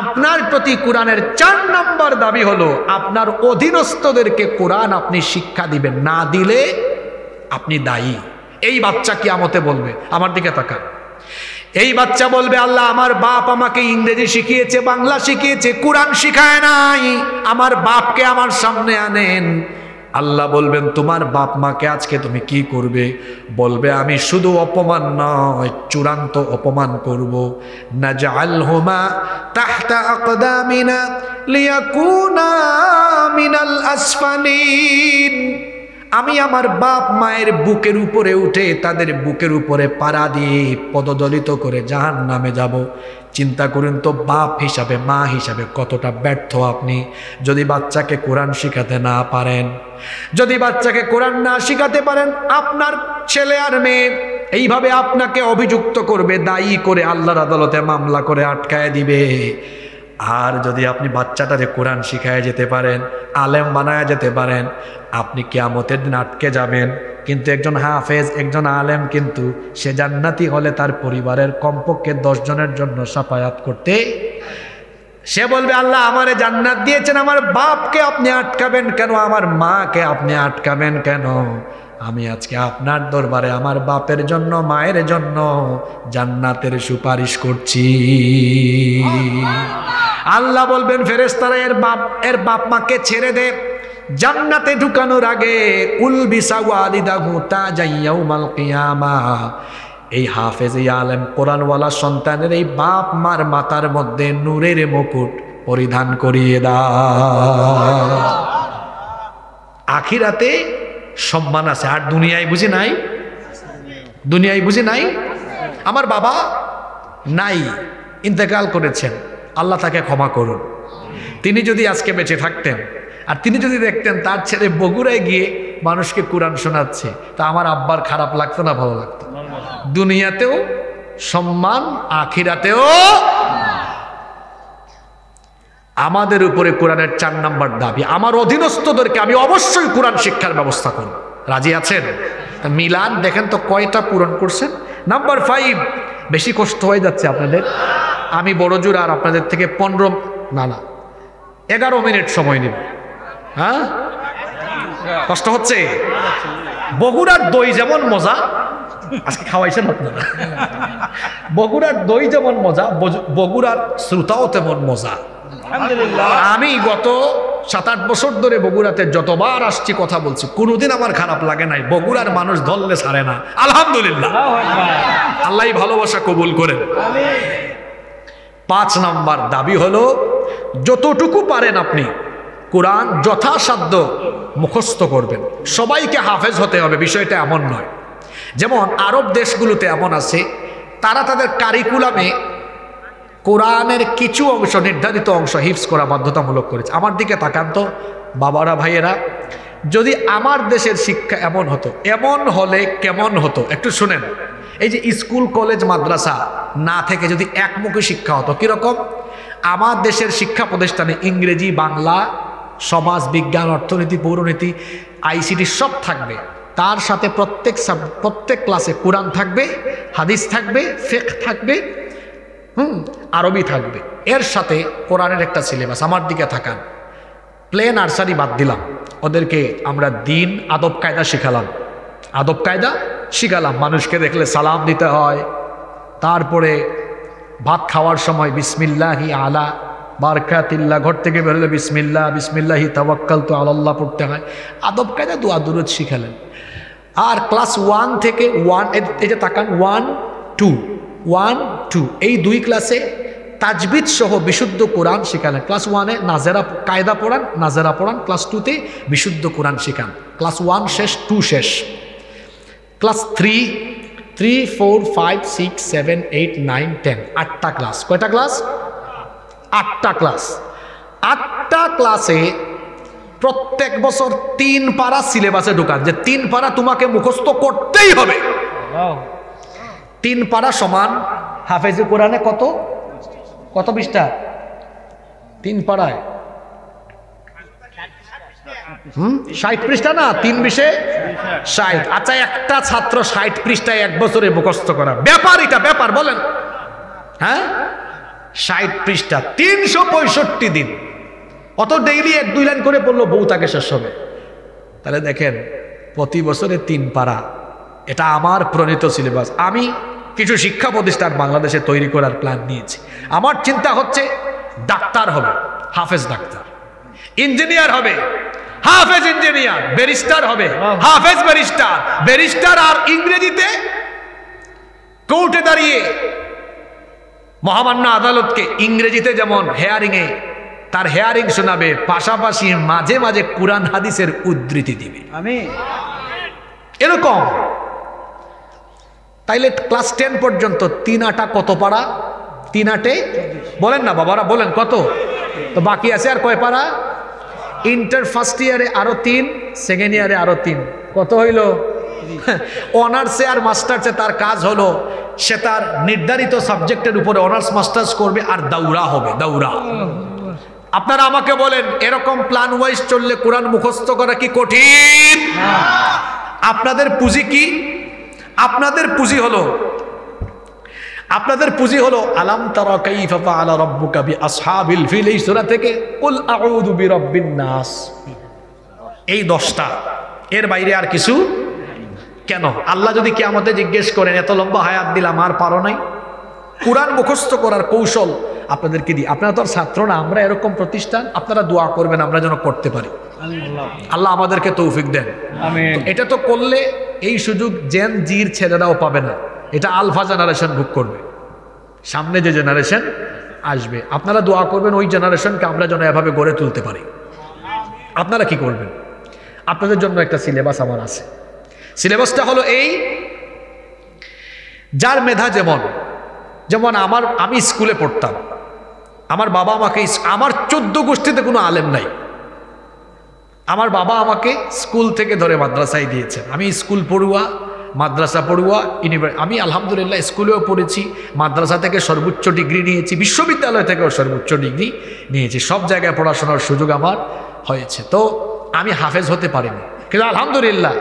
আপনার প্রতি কোরআনের 4 নম্বর দাবি হলো আপনার অধীনস্থদেরকে কোরআন আপনি শিক্ষা দিবেন, না দিলে আপনি দায়ী। এই বাচ্চা কিয়ামতে বলবে, আমার দিকে তাকান, এই বাচ্চা বলবে, আল্লাহ আমার বাপ আমাকে ইংরেজি শিখিয়েছে, বাংলা শিখিয়েছে, কোরআন শিখায় নাই, আমার বাপকে আমার সামনে আনেন। আল্লাহ বলবেন, তোমার বাপ মাকে আজকে তুমি কি করবে? বলবে, আমি শুধু অপমান নয়, চূড়ান্ত অপমান করব। নাজআলহুমা তাহতা আকদামিনা লিয়াকুনা মিনাল আসফালিন। আমি আমার বাপ মায়ের বুকের উপরে উঠে তাদের বুকের উপরে পাড়া দিয়ে পদদলিত করে জাহান্নামে যাব। চিন্তা করুন তো, বাপ হিসাবে, মা হিসাবে কতটা ব্যর্থ আপনি। যদি বাচ্চাকে কোরআন শিখাতে না পারেন, যদি বাচ্চাকে কোরআন না শিখাতে পারেন, আপনার ছেলে আর মেয়ে এইভাবে আপনাকে অভিযুক্ত করবে, দায়ী করে আল্লাহর আদালতে মামলা করে আটকায় দিবে। আর যদি আপনি বাচ্চাটারে কোরআন শিখায় যেতে পারেন, আলেম বানায় যেতে পারেন, আপনি কিয়ামতের দিন আটকে যাবেন। কিন্তু একজন হাফেজ, একজন আলেম কিন্তু সে জান্নাতি হলে তার পরিবারের কমপক্ষে 10 জনের জন্য সাফায়াত করতে, সে বলবে, আল্লাহ আমারে জান্নাত দিয়েছেন, আমার বাপকে আপনি আটকাবেন কেন? আমার মাকে আপনি আটকাবেন কেন? আমি আজকে আপনার দরবারে আমার বাপের জন্য, মায়ের জন্য জান্নাতের সুপারিশ করছি। আল্লাহ বলবেন, ফেরেশতারা এর বাপ মাকে ছেড়ে দে, জান্নাতে ঢুকানোর আগে উলবিসা ওয়ালিদাহু তাজান ইয়াউমাল কিয়ামাহ। এই হাফেজ, এই আলেম, কোরআনওয়ালা সন্তানের এই বাপ মার মাথার মধ্যে নূরের মুকুট পরিধান করিয়ে দাও। আখিরাতে সম্মান আছে, আর দুনিয়ায় বুঝি নাই, দুনিয়ায় বুঝি নাই। আমার বাবা নাই, ইন্তেকাল করেছেন, আল্লাহ তাকে ক্ষমা করুন। তিনি যদি আজকে বেঁচে থাকতেন আর তিনি যদি দেখতেন তার ছেলে বগুড়ায় গিয়ে মানুষকে কোরআন শোনাচ্ছে, তা আমার আব্বার খারাপ লাগতো না ভালো লাগতো? দুনিয়াতেও সম্মান, আখিরাতেও। আমাদের উপরে কোরআনের 4 নাম্বার দাবি, আমার অধীনস্থদেরকে আমি অবশ্যই কোরআন শিক্ষার ব্যবস্থা করব। রাজি আছেন? মিলান দেখেন তো কয়টা পূরণ করছেন। নাম্বার 5, বেশি কষ্ট হয়ে যাচ্ছে আপনাদের, আমি বড় জোর আর আপনাদের থেকে 11 মিনিট সময় নেব। হ্যাঁ, কষ্ট হচ্ছে? বগুড়ার দই যেমন মজা, আজকে খাওয়াইছেন আপনারা, বগুড়ার দই যেমন মজা, বগুড়ার শ্রোতাও তেমন মজা। আমি গত 7-8 বছর ধরে বগুড়াতে যতবার আসছি কথা বলছি, কোনোদিন আমার খারাপ লাগে নাই। বগুড়ার মানুষ ধরলে ছাড়ে না, আলহামদুলিল্লাহ। আল্লাহ ভালোবাসা কবুল করেন। 5 নাম্বার দাবি হলো, যতটুকু পারেন আপনি কোরআন যথাসাধ্য মুখস্থ করবেন। সবাইকে হাফেজ হতে হবে বিষয়টা এমন নয়। যেমন আরব দেশগুলোতে এমন আছে, তারা তাদের কারিকুলামে কোরআনের কিছু অংশ, নির্ধারিত অংশ হিফজ করা বাধ্যতামূলক করেছে। আমার দিকে তাকান তো বাবারা, ভাইয়েরা, যদি আমার দেশের শিক্ষা এমন হতো, এমন হলে কেমন হতো একটু শুনেন। এই যে স্কুল, কলেজ, মাদ্রাসা না থেকে যদি একমুখী শিক্ষা হতো, কিরকম? আমার দেশের শিক্ষা প্রতিষ্ঠানে ইংরেজি, বাংলা, সমাজ বিজ্ঞান, অর্থনীতি, পৌরনীতি, আইসিটি সব থাকবে। তার সাথে প্রত্যেক ক্লাসে কোরআন থাকবে, হাদিস থাকবে, ফিকহ থাকবে, আরবি থাকবে, এর সাথে কোরআনের একটা সিলেবাস। আমার দিকে থাকান, প্লে নার্সারি বাদ দিলাম, ওদেরকে আমরা দিন আদব কায়দা শিখালাম, আদব কায়দা শিখালাম। মানুষকে দেখলে সালাম দিতে হয়, তারপরে ভাত খাওয়ার সময় বিসমিল্লাহি আলা বারকাতিল্লাহ, ঘর থেকে বেরোলে বিসমিল্লাহ, বিসমিল্লাহি তাওয়াক্কালতু আলাল্লাহ পড়তে হয়। আদব কায়দা, দোয়া দুরূদ শিখালেন। আর ক্লাস 1 থেকে 1, এই যে তাকান, 1, 2 এই 2 ক্লাসে তাজবিদ সহ বিশুদ্ধ কোরআন শেখালেন। ক্লাস 1-এ নাজেরা কায়দা পড়ান, নাজেরা পড়ান। ক্লাস 2-তে বিশুদ্ধ কোরআন শেখান। ক্লাস 1 শেষ, 2 শেষ। ক্লাস 3, 4, 5, 6, 7, 8, 9, 10, 8টা ক্লাস। কয়টা ক্লাস? 8টা ক্লাস। 8টা ক্লাসে প্রত্যেক বছর 3 পারা সিলেবাসে ঢোকান, যে 3 পারা তোমাকে মুখস্থ করতেই হবে। 3 পারা সমান হাফেজে কোরআনে কত 20টা? 3 পারায় 60 পৃষ্ঠা না? 3 বিশে 60। আচ্ছা, একটা ছাত্র 60 পৃষ্ঠায় 1 বছরে মুখস্থ করা ব্যাপার, এটা ব্যাপার বলেন? হ্যাঁ, 60 পৃষ্ঠা 365 দিন, অত ডেইলি 1-2 লাইন করে পড়লো, বউ তাকে শেষ হবে। তাহলে দেখেন, প্রতি বছরে 3 পারা, এটা আমার প্রণীত সিলেবাস। আমি কিছু শিক্ষা প্রতিষ্ঠান বাংলাদেশে তৈরি করার প্ল্যান নিয়েছি। আমার চিন্তা হচ্ছে ডাক্তার হবে, হাফেজ ডাক্তার, ইঞ্জিনিয়ার হবে, হাফেজ ইঞ্জিনিয়ার, ব্যারিস্টার হবে, হাফেজ ব্যারিস্টার, ব্যারিস্টার আর ইংরেজিতে কোর্টে দাঁড়িয়ে মহামান্য আদালতকে ইংরেজিতে যেমন হেয়ারিংয়ে তার হেয়ারিং শোনাবে, পাশাপাশি মাঝে মাঝে কুরআন হাদিসের উদ্ধৃতি দিবে। আমিন। এরকম তাইলে ক্লাস 10 পর্যন্ত 3 আটা কত পারা? 3 আটে বলেন না বাবারা, বলেন কত? তো বাকি আছে আর কয় পারা? ইন্টার ফার্স্ট ইয়ারে আরো 3, সেকেন্ড ইয়ারে আরো 3, কত হইল? অনার্সে আর মাস্টার্সে তার কাজ হলো সে তার নির্ধারিত সাবজেক্টের উপরে অনার্স মাস্টার্স করবে আর দাউরা হবে, দাউরা। আপনারা আমাকে বলেন এরকম প্ল্যান ওয়াইজ চললে কোরআন মুখস্থ করা কি কঠিন? আপনাদের পুঁজি কি? আপনাদের পুঁজি হলো আলাম তারা কাইফা ফাআলা রাব্বুকা বিআসহাবিল ফিল, এই সূরা থেকে কুল আউযু বিরাব্বিন নাস, এই 10টা, এর বাইরে আর কিছু। কেন? আল্লাহ যদি কিয়ামতে জিজ্ঞেস করেন এত লম্বা হায়াত দিলাম আর পারো নাই? কোরআন মুখস্থ করার কৌশল আপনাদেরকে দিই। আপনারা তো ছাত্র না, আমরা এরকম প্রতিষ্ঠান, আপনারা দোয়া করবেন আমরা যেন করতে পারি। আল্লাহ আমাদেরকে তৌফিক দেন। এটা তো করলে এই সুযোগ জেন জির ছেলেরাও পাবে না, এটা আলফা জেনারেশন ভোগ করবে। সামনে যে জেনারেশন আসবে আপনারা দোয়া করবেন ওই জেনারেশনকে আমরা যেন এভাবে গড়ে তুলতে পারি। আপনারা কি করবেন? আপনাদের জন্য একটা সিলেবাস আমার আছে। সিলেবাসটা হলো এই, যার মেধা যেমন যেমন আমি স্কুলে পড়তাম, আমার বাবা আমাকে, আমার 14 গোষ্ঠীতে কোনো আলেম নাই, আমার বাবা আমাকে স্কুল থেকে ধরে মাদ্রাসায় দিয়েছেন। আমি স্কুল পড়ুয়া, মাদ্রাসা পড়ুয়া, আমি আলহামদুলিল্লাহ স্কুলেও পড়েছি, মাদ্রাসা থেকে সর্বোচ্চ ডিগ্রি নিয়েছি, বিশ্ববিদ্যালয় থেকেও সর্বোচ্চ ডিগ্রি নিয়েছি, সব জায়গায় পড়াশোনার সুযোগ আমার হয়েছে। তো আমি হাফেজ হতে পারিনি, কিন্তু আলহামদুলিল্লাহ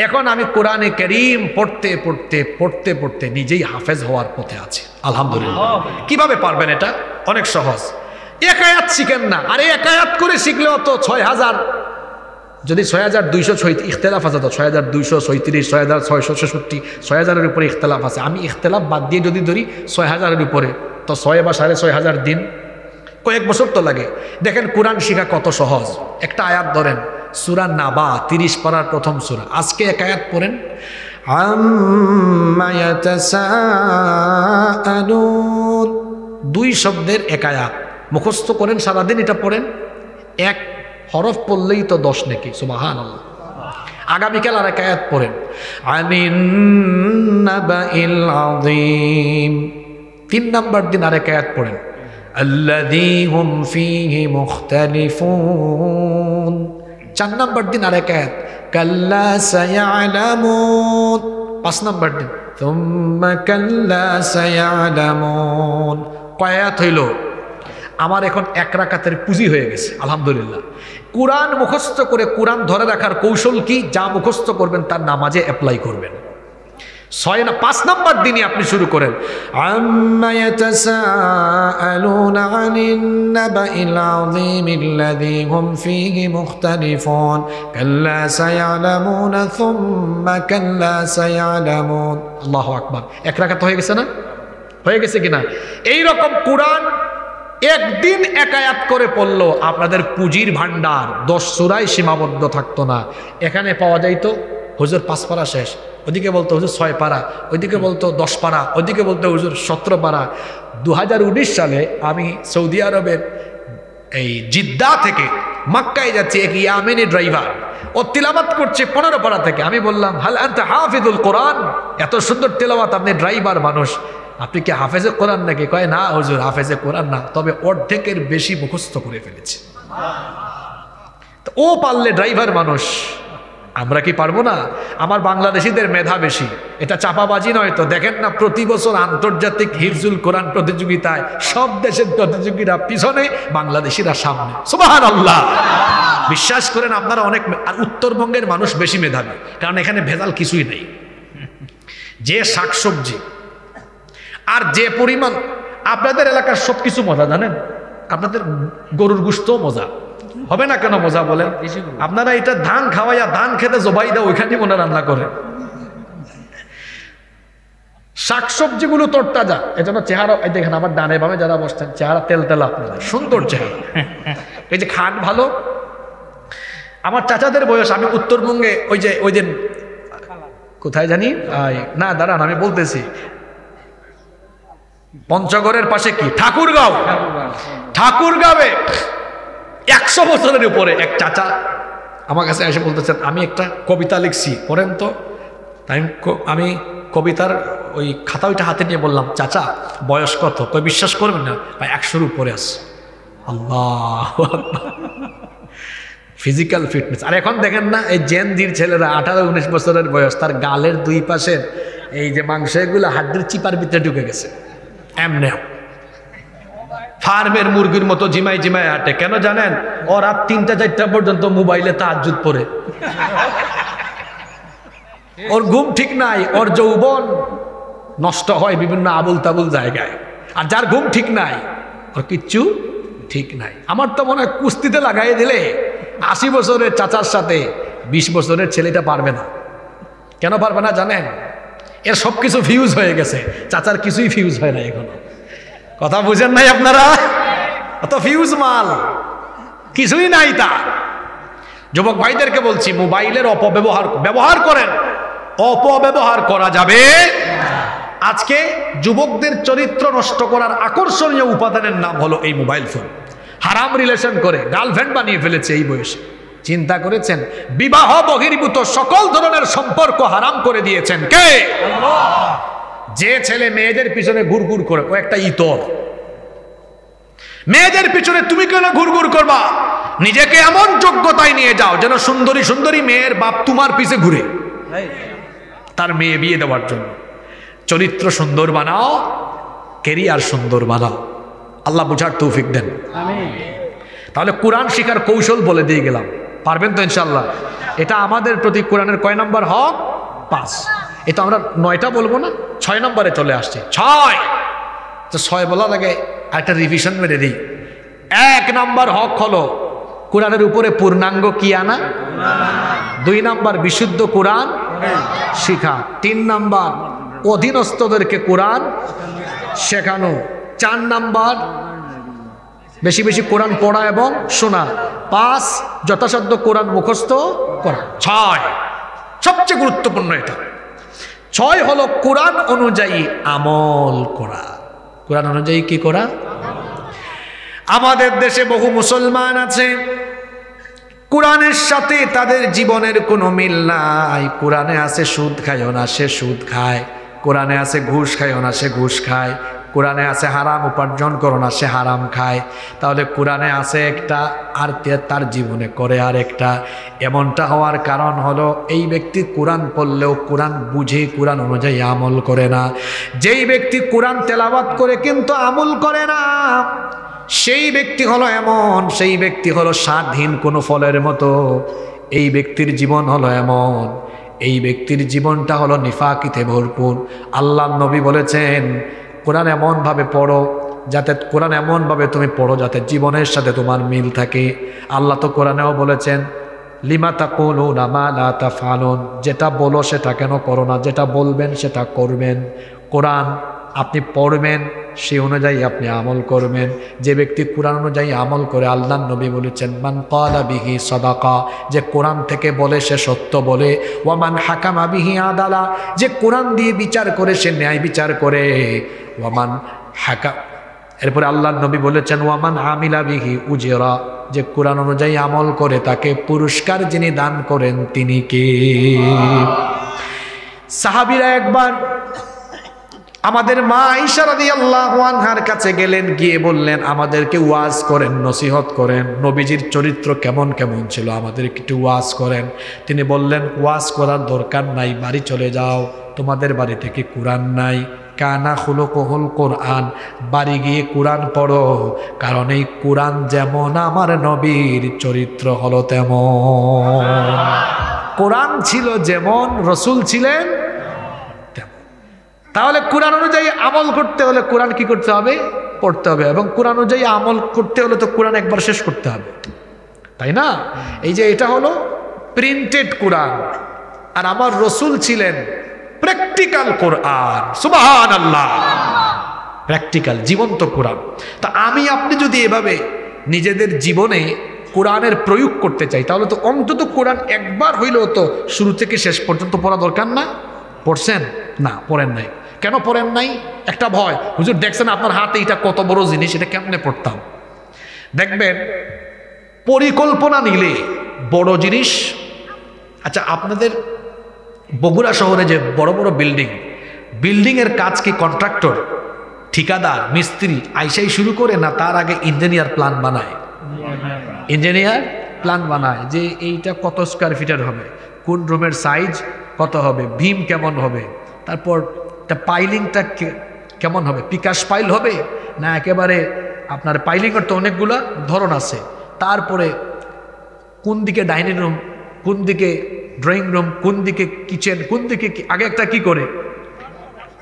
এখন আমি কোরআনে কারীম পড়তে পড়তে পড়তে পড়তে নিজেই হাফেজ হওয়ার পথে আছি আলহামদুলিল্লাহ। কিভাবে পারবেন? এটা অনেক সহজ। এক আয়াত শিখেন না, আরে এক আয়াত করে শিখলেও তো 6000, যদি 6200 ইখতলাফ আছে তো 6236, 6666, 6000-এর উপরে ইখতলাফ আছে। আমি ইখতলাফ বাদ দিয়ে যদি ধরি 6000-এর উপরে, তো 6 বা 6500 দিন, কয়েক বছর তো লাগে। দেখেন কোরআন শিখা কত সহজ। একটা আয়াত ধরেন, সূরা নাবা 30 পারার প্রথম সূরা, আজকে এক আয়াত পড়েন, আম্মা ইয়াতাসাআলুন, 2 শব্দের এক আয়াত মুখস্থ করেন, সারাদিন এটা পড়েন, এক হরফ পড়লেই তো 10 নেকি, সুবহানাল্লাহ। আগামীকাল আর এক আয়াত পড়েন, আনিন নাবাইল আযীম, 3 নাম্বার দিন আর এক আয়াত পড়েন, আল্লাযী হুম ফীহি মুখতালিফুন, 4 নাম্বার দিন আর এক আয়াত, কাল্লা সায়ালামুন, 5 নাম্বার দিন, সুম্মা কাল্লা সায়ালামুন। কয় আয়াত হইল? আমার এখন 1 রাকাতের পুঁজি হয়ে গেছে আলহামদুলিল্লাহ। কোরআন মুখস্থ করে কোরআন ধরে রাখার কৌশল কি? যা মুখস্থ করবেন তার নামাজে অ্যাপ্লাই করবেন। 5 নাম্বার দিনই আপনি শুরু করেন, আম্মা ইয়াতাসাআলুনা আনিন নাবাইল আযীমিল্লাযী হুম ফীহি মুখতালিফুন কাল্লা সায়ালামুনা সুম্মা কাল্লা সায়ালামুন। আল্লাহু আকবার। 1 রাকাত হয়ে গেছে না? হয়ে গেছে কিনা? এই রকম কোরআন একদিন এক আয়াত করে পড়লো আপনাদের পুঁজির ভান্ডার 10 সূরায় সীমাবদ্ধ থাকতো না। এখানে পাওয়া যাইতো হুজুর 5 পারা শেষ, ওদিকে বলতো হুজুর 6 পারা, ওইদিকে বলতো 10 পারা, ওইদিকে বলতো হুজুর 17 পারা। 2019 সালে আমি সৌদি আরবের এই জিদ্দা থেকে মক্কায় যাচ্ছি, এক ইয়ামেনি ড্রাইভার, ও তিলাওয়াত করছে 15 পারা থেকে। আমি বললাম, হাল আনতা হাফিজুল কোরআন, এত সুন্দর তিলাওয়াত, আপনি ড্রাইভার মানুষ, আপনি কি হাফেজে কোরআন নাকি? কয় না হুজুর হাফেজে কোরআন না, তবে অর্ধেকের বেশি মুখস্থ করে ফেলেছে। তো ও পারলে ড্রাইভার মানুষ, আমরা কি পারবো না? আমার বাংলাদেশিদের মেধা বেশি, এটা চাপাবাজি নয় তো। দেখেন না প্রতি বছর আন্তর্জাতিক হিফজুল কোরআন প্রতিযোগিতায় সব দেশের প্রতিযোগীরা পিছনে, বাংলাদেশিরা সামনে, সুবহানাল্লাহ। বিশ্বাস করেন আপনারা অনেক, আর উত্তরবঙ্গের মানুষ বেশি মেধাবী, কারণ এখানে ভেজাল কিছুই নেই। যে শাকসবজি আর যে পরিমাণ, আপনাদের এলাকার সব কিছু মজা জানেন, আপনাদের গরুর গোশত মজা হবে না কেন? মজা বলেন। আপনারা এটা ধান খাওয়াইয়া ধান খেতে জবাই দেয়, ওইখানে মনে রান্না করে। শাকসবজিগুলো তরতাজা, এজন্য চেহারা, এই দেখেন আমার ডানে বামে যারা বসছেন চেহারা তেলতেলা, আপনাদের সুন্দর চেহারা, এই যে খান ভালো। আমার চাচাদের বয়স, আমি উত্তরবঙ্গে ওই দিন কোথায় জানি না, দাঁড়ান আমি বলতেছি, পঞ্চগড়ের পাশে কি ঠাকুরগাঁও, ঠাকুরগাঁওয়ে 100 বছরের উপরে এক চাচা আমার কাছে এসে বলতেছেন আমি একটা কবিতা লিখছি, পড়েন তো। আমি কবিতার ওই খাতা ওইটা হাতে নিয়ে বললাম, চাচা বয়স কত? কই বিশ্বাস করবেন না ভাই, 100-র উপরে আছে। আল্লাহ, ফিজিক্যাল ফিটনেস। আর এখন দেখেন না, এই জেনজির ছেলেরা 18-19 বছরের বয়স, তার গালের দুই পাশের এই যে মাংস, এগুলো হাড্ডির চিপার ভিতরে ঢুকে গেছে, এমনে ফার্মের মুরগির মতো জিমাই জিমাই হাঁটে। কেন জানেন? ও রাত 3টা-4টা পর্যন্ত মোবাইলে তাহাজ্জুদ পড়ে, ওর ঘুম ঠিক নাই, ওর যৌবন নষ্ট হয় বিভিন্ন আবুল তাবুল জায়গায়। আর যার ঘুম ঠিক নাই, ওর কিচ্ছু ঠিক নাই। আমার তো মনে হয় কুস্তিতে লাগাই দিলে 80 বছরের চাচার সাথে 20 বছরের ছেলেটা পারবে না। কেন পারবে না জানেন? এর সব কিছু ফিউজ হয়ে গেছে, চাচার কিছুই ফিউজ হয় না এখনো। কথা বুঝেন নাই আপনারা? অত ফিউজ মাল কিছুই নাই তার। যুবক ভাইদেরকে বলছি, মোবাইলের ব্যবহার করেন, অপব্যবহার করা যাবে। আজকে যুবকদের চরিত্র নষ্ট করার আকর্ষণীয় উপাদানের নাম হলো এই মোবাইল ফোন। হারাম রিলেশন করে গার্লফ্রেন্ড বানিয়ে ফেলেছে এই বয়সে। চিন্তা করেছেন? বিবাহ বহির্ভূত সকল ধরনের সম্পর্ক হারাম করে দিয়েছেন কে? আল্লাহ। যে ছেলে মেয়েদের পিছনে ঘুরঘুর করে, ও একটা ইতর। মেয়েদের পিছনে তুমি কেন ঘুরঘুর করবা? নিজেকে এমন যোগ্যতায় নিয়ে যাও যেন সুন্দরী সুন্দরী মেয়ের বাপ তোমার পিছে ঘুরে, তার মেয়ে বিয়ে দেওয়ার জন্য। চরিত্র সুন্দর বানাও, কেরিয়ার সুন্দর বানাও। আল্লাহ বুঝার তৌফিক দেন। তাহলে কোরআন শিখার কৌশল বলে দিয়ে গেলাম, পারবেন তো ইনশাল্লাহ? এটা আমাদের প্রতি কোরআনের কয় নম্বর হক? 5। এটা আমরা 9টা বলবো না, 6 নম্বরে চলে আসছে। 6 তো 6 বলার আগে একটা রিভিশন মেরে দিই। 1 নম্বর হক হলো কোরআনের উপরে পূর্ণাঙ্গ কি আনা। 2 নম্বর বিশুদ্ধ কোরআন শিখা। 3 নম্বর অধীনস্থদেরকে কোরআন শেখানো। 4 নম্বর বেশি বেশি কোরআন পড়া এবং শোনা। 5 যথাসাধ্য কোরআন মুখস্থ করা। 6 সবচেয়ে গুরুত্বপূর্ণ এটা। 6 হলো কোরআন অনুযায়ী আমল করা। কোরআন অনুযায়ী কি করা? আমাদের দেশে বহু মুসলমান আছে, কোরআনের সাথে তাদের জীবনের কোনো মিল নাই। কোরআনে আছে সুদ খায়ও না, সে সুদ খায়। কোরআনে আছে ঘুষ খায়ও না, সে ঘুষ খায়। কোরআনে আছে হারাম উপার্জন করো না, সে হারাম খায়। তাহলে কোরআনে আছে একটা, আর তার জীবনে করে আর একটা। এমনটা হওয়ার কারণ হলো এই ব্যক্তি কোরআন পড়লেও কোরআন বুঝে কোরআন অনুযায়ী আমল করে না। যেই ব্যক্তি কোরআন তেলাওয়াত করে কিন্তু আমল করে না, সেই ব্যক্তি হলো এমন, সেই ব্যক্তি হলো স্বাদহীন কোনো ফলের মতো। এই ব্যক্তির জীবন হলো এমন, এই ব্যক্তির জীবনটা হলো নিফাকিতে ভরপুর। আল্লাহ নবী বলেছেন কোরআন এমনভাবে পড়ো, যাতে কোরআন এমনভাবে তুমি পড়ো যাতে জীবনের সাথে তোমার মিল থাকে। আল্লাহ তো কোরআনেও বলেছেন লিমা তাকুলুনা মা লা তাফআলুন, যেটা বলো সেটা কেন করো না, যেটা বলবেন সেটা করবেন। কোরআন আপনি পড়বেন, সেই অনুযায়ী আপনি আমল করবেন। যে ব্যক্তি কোরআন অনুযায়ী আমল করে, আল্লাহর নবী বলেছেন মান ক্বালা বিহি সাদাকা, যে কোরআন থেকে বলে সে সত্য বলে। ওয়া মান হাকামা বিহি আদালা, যে কোরআন দিয়ে বিচার করে সে ন্যায় বিচার করে। ওয়া মান হাকা, এরপরে আল্লাহর নবী বলেছেন ওয়া মান আমিলা বিহি উজরা, যে কোরআন অনুযায়ী আমল করে তাকে পুরস্কার যিনি দান করেন তিনি কে? সাহাবীরা একবার আমাদের মা আয়েশা রাদিয়াল্লাহু আনহার কাছে গেলেন, গিয়ে বললেন আমাদেরকে ওয়াজ করেন, নসিহত করেন, নবীজির চরিত্র কেমন কেমন ছিল আমাদেরকে একটু ওয়াজ করেন। তিনি বললেন ওয়াজ করার দরকার নাই, বাড়ি চলে যাও, তোমাদের বাড়িতে কি কোরআন নাই? কানা খুলুকুহুল কোরআন, বাড়ি গিয়ে কোরআন পড়ো, কারণ এই কোরআন যেমন আমার নবীর চরিত্র হলো তেমন। কোরআন ছিল যেমন, রসুল ছিলেন তেমন। তাহলে কোরআন অনুযায়ী আমল করতে হলে কোরআন কি করতে হবে? পড়তে হবে। এবং কোরআন অনুযায়ী আমল করতে হলে তো কোরআন একবার শেষ করতে হবে, তাই না? এই যে এটা হলো প্রিন্টেড কোরআন, আর আমার রসুল ছিলেন প্র্যাকটিক্যাল প্র্যাকটিক্যাল কোরআন, সুবহানাল্লাহ, প্র্যাকটিক্যাল জীবন্ত কোরআন। তা আমি আপনি যদি এভাবে নিজেদের জীবনে কোরআনের প্রয়োগ করতে চাই, তাহলে তো অন্তত কোরআন একবার হইলেও তো শুরু থেকে শেষ পর্যন্ত পড়া দরকার না? পড়ছেন না? পড়েন নাই। কেন পড়েন নাই? একটা ভয়, হুজুর দেখছেন আপনার হাতে এটা কত বড় জিনিস, এটা কেমনে পড়তাম? দেখবেন পরিকল্পনা নিলে বড় জিনিস। আচ্ছা, আপনাদের বগুড়া শহরে যে বড় বড় বিল্ডিংয়ের কাজ কি কন্ট্রাক্টর, ঠিকাদার, মিস্ত্রি আইসাই শুরু করে, না তার আগে ইঞ্জিনিয়ার প্ল্যান বানায়? ইঞ্জিনিয়ার প্ল্যান বানায় যে এইটা কত স্কোয়ার ফিটের হবে, কোন রুমের সাইজ কত হবে, ভীম কেমন হবে, তারপর পাইলিংটা কেমন হবে, পিকাশ পাইল হবে না একেবারে আপনার পাইলিংয়ের তো অনেকগুলো ধরন আছে, তারপরে কোন দিকে ডাইনিং রুম, কোন দিকে ড্রয়িং রুম, কোন দিকে কিচেন, কোন দিকে আগে একটা কি করে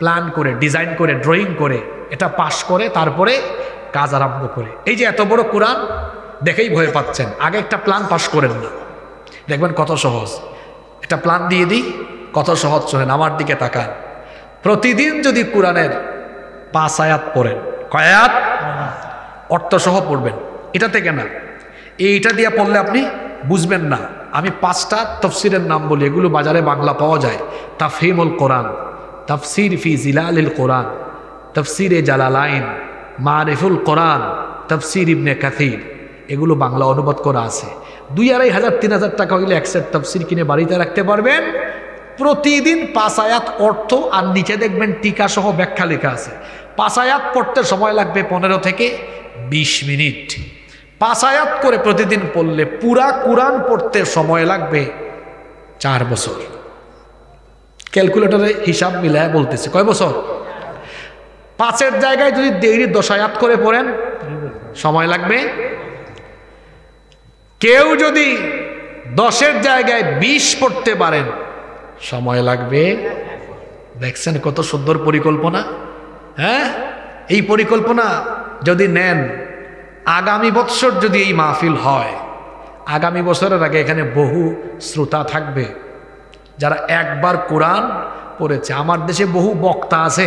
প্ল্যান করে, ডিজাইন করে, ড্রয়িং করে, এটা পাস করে তারপরে কাজ আরম্ভ করে। এই যে এত বড় কোরআন দেখেই ভয় পাচ্ছেন, আগে একটা প্ল্যান পাস করেন না, দেখবেন কত সহজ। একটা প্ল্যান দিয়ে দিই, কত সহজ। শোনেন, আমার দিকে তাকান। প্রতিদিন যদি কোরআনের 5 আয়াত পড়েন, কয় আয়াত? অর্থসহ পড়বেন, এটা থেকে না, এইটা দিয়ে পড়লে আপনি বুঝবেন না। আমি 5টা তফসিরের নাম বলি, এগুলো বাজারে বাংলা পাওয়া যায়। তাফহিমুল কোরআন, তাফসির ফি জিলালিল কোরআন, তফসিরে জালালাইন, মারিফুল কোরআন, তফসির ইবনে কাসির, এগুলো বাংলা অনুবাদ করা আছে। 2,500 3,000 টাকা হইলে এক সেট তফসির কিনে বাড়িতে রাখতে পারবেন। প্রতিদিন 5 আয়াত অর্থ, আর নিচে দেখবেন টিকা সহ ব্যাখ্যা লেখা আছে। 5 আয়াত পড়তে সময় লাগবে 15 থেকে 20 মিনিট। 5 আয়াত করে প্রতিদিন পড়লে পুরা কোরআন পড়তে সময় লাগবে 4 বছর। ক্যালকুলেটরে হিসাব মিলায় বলতেছে, কয় বছর? 5-এর জায়গায় যদি দেরি 10 আয়াত করে পড়েন সময় লাগবে। কেউ যদি 10-এর জায়গায় 20 পড়তে পারেন সময় লাগবে। দেখছেন কত সুন্দর পরিকল্পনা? হ্যাঁ, এই পরিকল্পনা যদি নেন, আগামী বছর যদি এই মাহফিল হয়, আগামী বছরের আগে এখানে বহু শ্রোতা থাকবে যারা একবার কোরআন পড়েছে। আমার দেশে বহু বক্তা আছে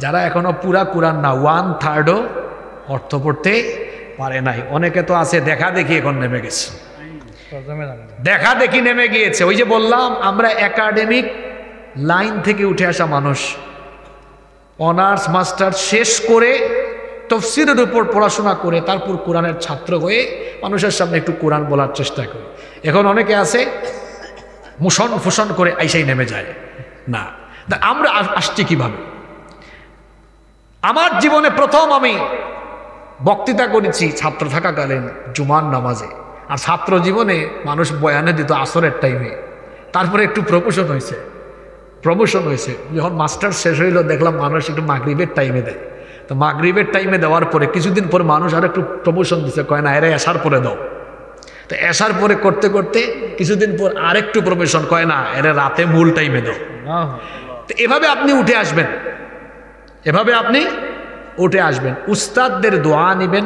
যারা এখনো পুরা কোরআন না 1/3ও অর্থ পড়তে পারে নাই। অনেকে তো আছে দেখা দেখি এখন নেমে গেছে, দেখা দেখি নেমে গিয়েছে। ওই যে বললাম, আমরা একাডেমিক লাইন থেকে উঠে আসা মানুষ, অনার্স মাস্টার শেষ করে তফসিরের উপর পড়াশোনা করে তারপর কোরআনের ছাত্র হয়ে মানুষের সামনে একটু কোরআন বলার চেষ্টা করি। এখন অনেকে আছে মুশন ফুসন করে আইসাই নেমে যায় না। আমরা আসছি কিভাবে? আমার জীবনে প্রথম আমি বক্তৃতা করেছি ছাত্র থাকাকালীন জুমার নামাজে। আর ছাত্র জীবনে মানুষ বয়ানে দিত আসরের টাইমে, তারপরে একটু প্রমোশন হয়েছে। যখন মাস্টার শেষ হইল দেখলাম মানুষ একটু মাগরিবের টাইমে দেয়। তো মাগরিবের টাইমে দেওয়ার পরে কিছুদিন পর মানুষ আর একটু প্রমোশন দিচ্ছে, কয় না এরা এসার পরে দাও। তো এসার পরে করতে করতে কিছুদিন পর আরেকটু প্রমোশন, কয় না এরা রাতে মূল টাইমে দাও। তো এভাবে আপনি উঠে আসবেন, এভাবে আপনি উঠে আসবেন। উস্তাদদের দোয়া নেবেন,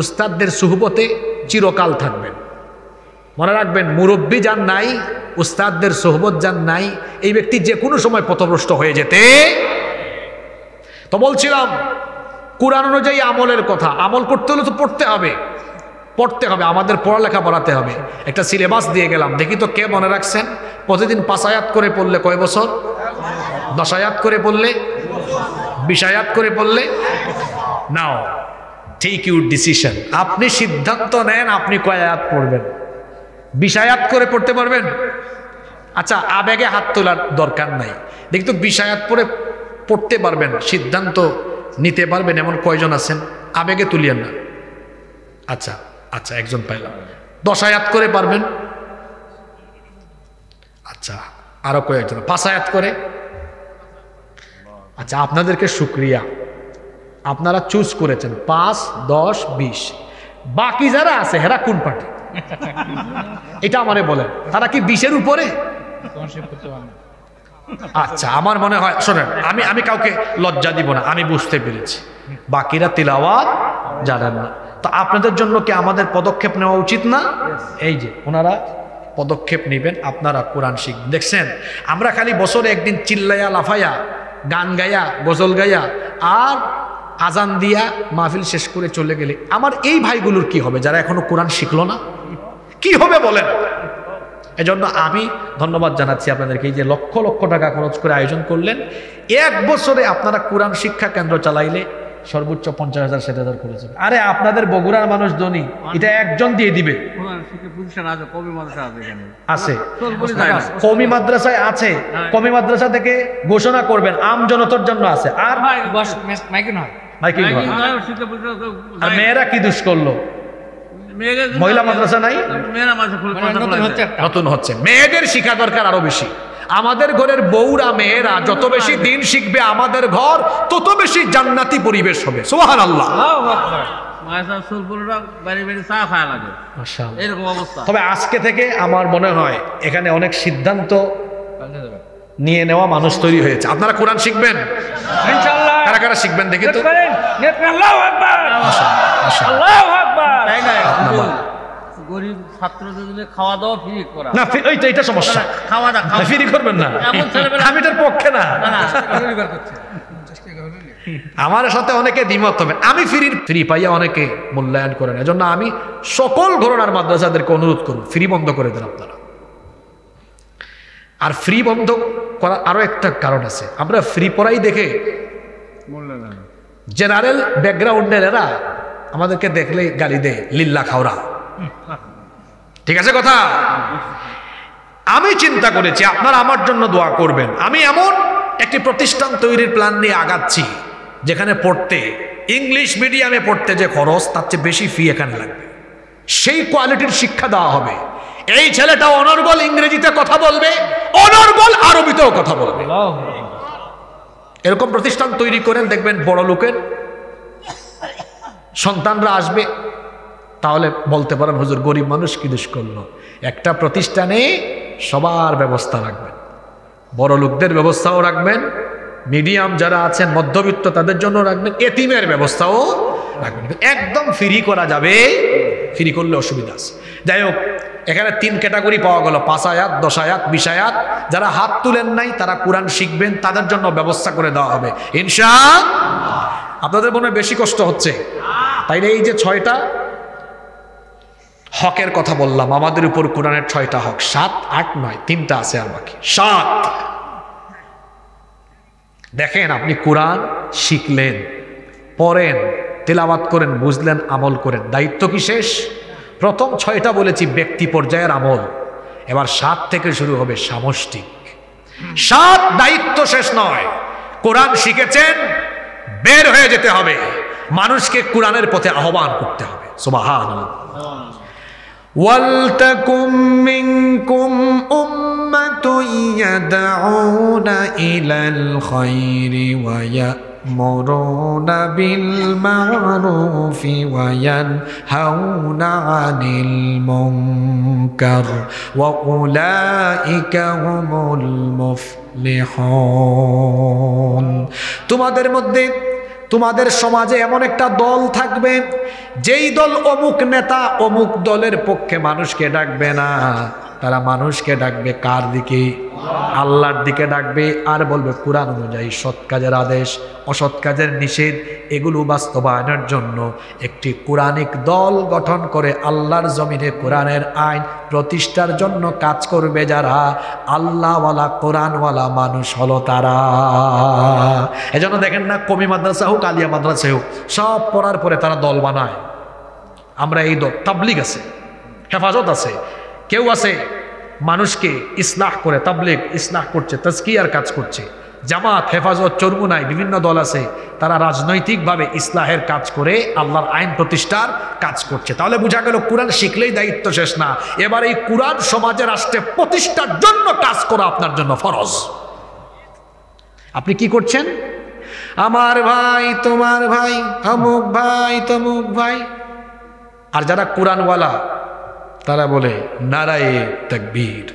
উস্তাদদের সুহবতে চিরকাল থাকবেন। মনে রাখবেন, মুরব্বী যান নাই, উস্তাদদের সোহবত যান নাই, এই ব্যক্তি যে কোনো সময় পথভ্রষ্ট হয়ে যেতে। তো বলছিলাম কোরআন অনুযায়ী আমলের কথা। আমল করতে হলে তো পড়তে হবে, আমাদের পড়ালেখা বাড়াতে হবে। একটা সিলেবাস দিয়ে গেলাম, দেখি তো কে মনে রাখছেন। প্রতিদিন 5 আয়াত করে পড়লে কয় বছর? 10 আয়াত করে পড়লে, 20 আয়াত করে পড়লে। নাও টেক ইউর ডিসিশন, আপনি সিদ্ধান্ত নেন আপনি কয় আয়াত পড়বেন। 20 আয়াত করে পড়তে পারবেন? আচ্ছা, আবেগে হাত তোলার দরকার নাই। দেখি তো 20 আয়াত পরে পড়তে পারবেন, সিদ্ধান্ত নিতে পারবেন এমন কয়জন আছেন? আবেগে তুলিয়েন না। আচ্ছা আচ্ছা, একজন পাইলাম। 10 আয়াত করে পারবেন? আচ্ছা, আরো কয়েকজন। 5 আয়াত করে? আচ্ছা, আপনাদেরকে শুকরিয়া, আপনারা চুজ করেছেন 5, 10, 20। বাকি যারা আছে হেরা কোন পার্টি? এটা আমারে বলেন, তারা কি 20-এর উপরে? আচ্ছা, আমার মনে হয়, শোনেন, আমি কাউকে লজ্জা দিব না, আমি বুঝতে পেরেছি বাকিরা তিলাওয়াত জানেন না। তো আপনাদের জন্য কি আমাদের পদক্ষেপ নেওয়া উচিত না? এই যে ওনারা পদক্ষেপ নেবেন, আপনারা কোরআন শিখবেন। দেখছেন আমরা খালি বছরে একদিন চিল্লাইয়া লাফাইয়া গান গায়া গজল গায়া আর আজান দিয়া মাহফিল শেষ করে চলে গেলে আমার এই ভাইগুলোর কি হবে যারা এখনো কোরআন শিখলো না? কি হবে বলেন? এজন্য আমি ধন্যবাদ জানাচ্ছি আপনাদেরকে, এই যে লক্ষ লক্ষ টাকা খরচ করে আয়োজন করলেন। এক বছরে আপনারা কোরআন শিক্ষা কেন্দ্র চালাইলে সর্বোচ্চ 50,000 60,000 করে যাবে। আরে আপনাদের বগুড়ার মানুষ ধনী, এটা একজন দিয়ে দিবে। আছে কওমি মাদ্রাসায় আছে, কওমি মাদ্রাসা থেকে ঘোষণা করবেন আম জনতার জন্য আছে। আর আর মেয়েরা কি দুষ করলো? মহিলা মাদ্রাসা নাই, নতুন হচ্ছে। মেয়েদের শিক্ষা দরকার আরো বেশি। আমাদের ঘরের বউরা মেয়েরা যত বেশি দিন শিখবে আমাদের ঘর তত বেশি জান্নাতি পরিবেশ হবে। সুবহানাল্লাহ। তবে আজকে থেকে আমার মনে হয় এখানে অনেক সিদ্ধান্ত নিয়ে নেওয়া মানুষ তৈরি হয়েছে। আপনারা কোরআন শিখবেন ইনশাআল্লাহ। কারা কারা শিখবেন দেখি তো? আল্লাহু আকবার, আল্লাহু আকবার। গরিব ছাত্রদের জন্য খাওয়া দাওয়া ফ্রি করা না, এইটা সমস্যা। খাওয়া দাওয়া ফ্রি করবেন না, আমি এটার পক্ষে না। আমার সাথে অনেকে দ্বিমত হবে। আমি ফ্রি পাইয়া অনেকে মূল্যায়ন করেন। এজন্য আমি সকল ঘরানার মাদ্রাসাদেরকে অনুরোধ করব ফ্রি বন্ধ করে দেন আপনারা। আর ফ্রি বন্ধ করার আরো একটা কারণ আছে, আমরা ফ্রি পড়াই দেখে জেনারেল ব্যাকগ্রাউন্ডের এরা আমাদেরকে দেখলে গালি দেয়, লিল্লা খাওরা। ঠিক আছে কথা? আমি চিন্তা করেছি আপনারা আমার জন্য দোয়া করবেন। আমি এমন একটি প্রতিষ্ঠান তৈরির প্ল্যান নিয়ে আগাচ্ছি যেখানে পড়তে, ইংলিশ মিডিয়ামে পড়তে যে খরচ তার চেয়ে বেশি ফি এখানে লাগবে। সেই কোয়ালিটির শিক্ষা দেওয়া হবে। এই ছেলেটা অনর্গল ইংরেজিতে কথা বলবে, অনর্গল আরবিতেও কথা বলবে। এরকম প্রতিষ্ঠান তৈরি করেন, দেখবেন বড় লোকের সন্তানরা আসবে, তাহলে বলতে পারেন হুজুর গরিব মানুষ কি দোষ করলো। একটা প্রতিষ্ঠানে সবার ব্যবস্থা রাখবেন, বড় লোকদের ব্যবস্থাও রাখবেন, মিডিয়াম যারা আছেন মধ্যবিত্ত তাদের জন্য রাখবেন, এতিমের ব্যবস্থাও রাখবেন। একদম ফ্রি করা যাবে, ফ্রি করলে অসুবিধা আছে। যাই হোক, এখানে 3 ক্যাটাগরি পাওয়া গেল, 5 আয়াত, 10 আয়াত, 20 আয়াত। যারা হাত তুলেন নাই তারা কোরআন শিখবেন, তাদের জন্য ব্যবস্থা করে দেওয়া হবে ইনশাআল্লাহ। আপনাদের মনে বেশি কষ্ট হচ্ছে, তাইলে এই যে 6টা হকের কথা বললাম, আমাদের উপর কোরআনের 6টা হক, 7, 8, 9, 3টা আছে আর বাকি 7। দেখেন আপনি কোরআন শিখলেন, পড়েন, তেলাওয়াত করেন, বুঝলেন, আমল করেন, দায়িত্ব কি শেষ? প্রথম 6টা বলেছি ব্যক্তি পর্যায়ের আমল, এবার 7 থেকে শুরু হবে সামষ্টিক। 7 দায়িত্ব শেষ নয়। কোরআন শিখেছেন, বের হয়ে যেতে হবে, মানুষকে কোরআনের পথে আহ্বান করতে হবে। সুবহানাল্লাহ। ওয়ালতাকুম মিনকুম উম্মাতুন ইয়াদউনা ইলাল খায়রি ওয়া ইয়া'মুরুনা বিল মা'রুফি ওয়া ইয়ানহাউনা আনিল মুনকার ওয়া উলাইকা হুমুল মুফলিহুন। তোমাদের মধ্যে, তোমাদের সমাজে এমন একটা দল থাকবে যেই দল অমুক নেতা অমুক দলের পক্ষে মানুষকে ডাকবে না, তারা মানুষকে ডাকবে কার দিকে? আল্লাহর দিকে ডাকবে, আর বলবে কোরআন অনুযায়ী সৎ কাজের আদেশ, অসৎ কাজের নিষেধ, এগুলো বাস্তবায়নের জন্য একটি কোরআনিক দল গঠন করে আল্লাহর জমিনে কোরআনের আইন প্রতিষ্ঠার জন্য কাজ করবে যারা, আল্লাহওয়ালা কোরআনওয়ালা মানুষ হলো তারা। এজন্য দেখেন না, কওমি মাদ্রাসা হোক, আলিয়া মাদ্রাসা হোক, সব পড়ার পরে তারা দল বানায়। আমরা এই দল, তাবলিগ আছে, হেফাজত আছে, কেউ আছে মানুষকে ইসলাহ করে, তাবলিগ ইসলাহ করছে, তাজকিয়ার কাজ করছে, জামাত, হেফাজত, চরমুনাই, বিভিন্ন দল আছে, তারা রাজনৈতিকভাবে ইসলাহের কাজ করে আল্লাহর আইন প্রতিষ্ঠার কাজ করছে। তাহলে বোঝা গেল কোরআন শিখলেই দায়িত্ব শেষ না, এবার এই কোরআন সমাজে রাষ্ট্রে প্রতিষ্ঠার জন্য কাজ করা আপনার জন্য ফরজ। আপনি কি করছেন? আমার ভাই, তোমার ভাই, অমুক ভাই, তমুক ভাই। আর যারা কোরআনওয়ালা তারা বলে নারায়ে তাকবীর।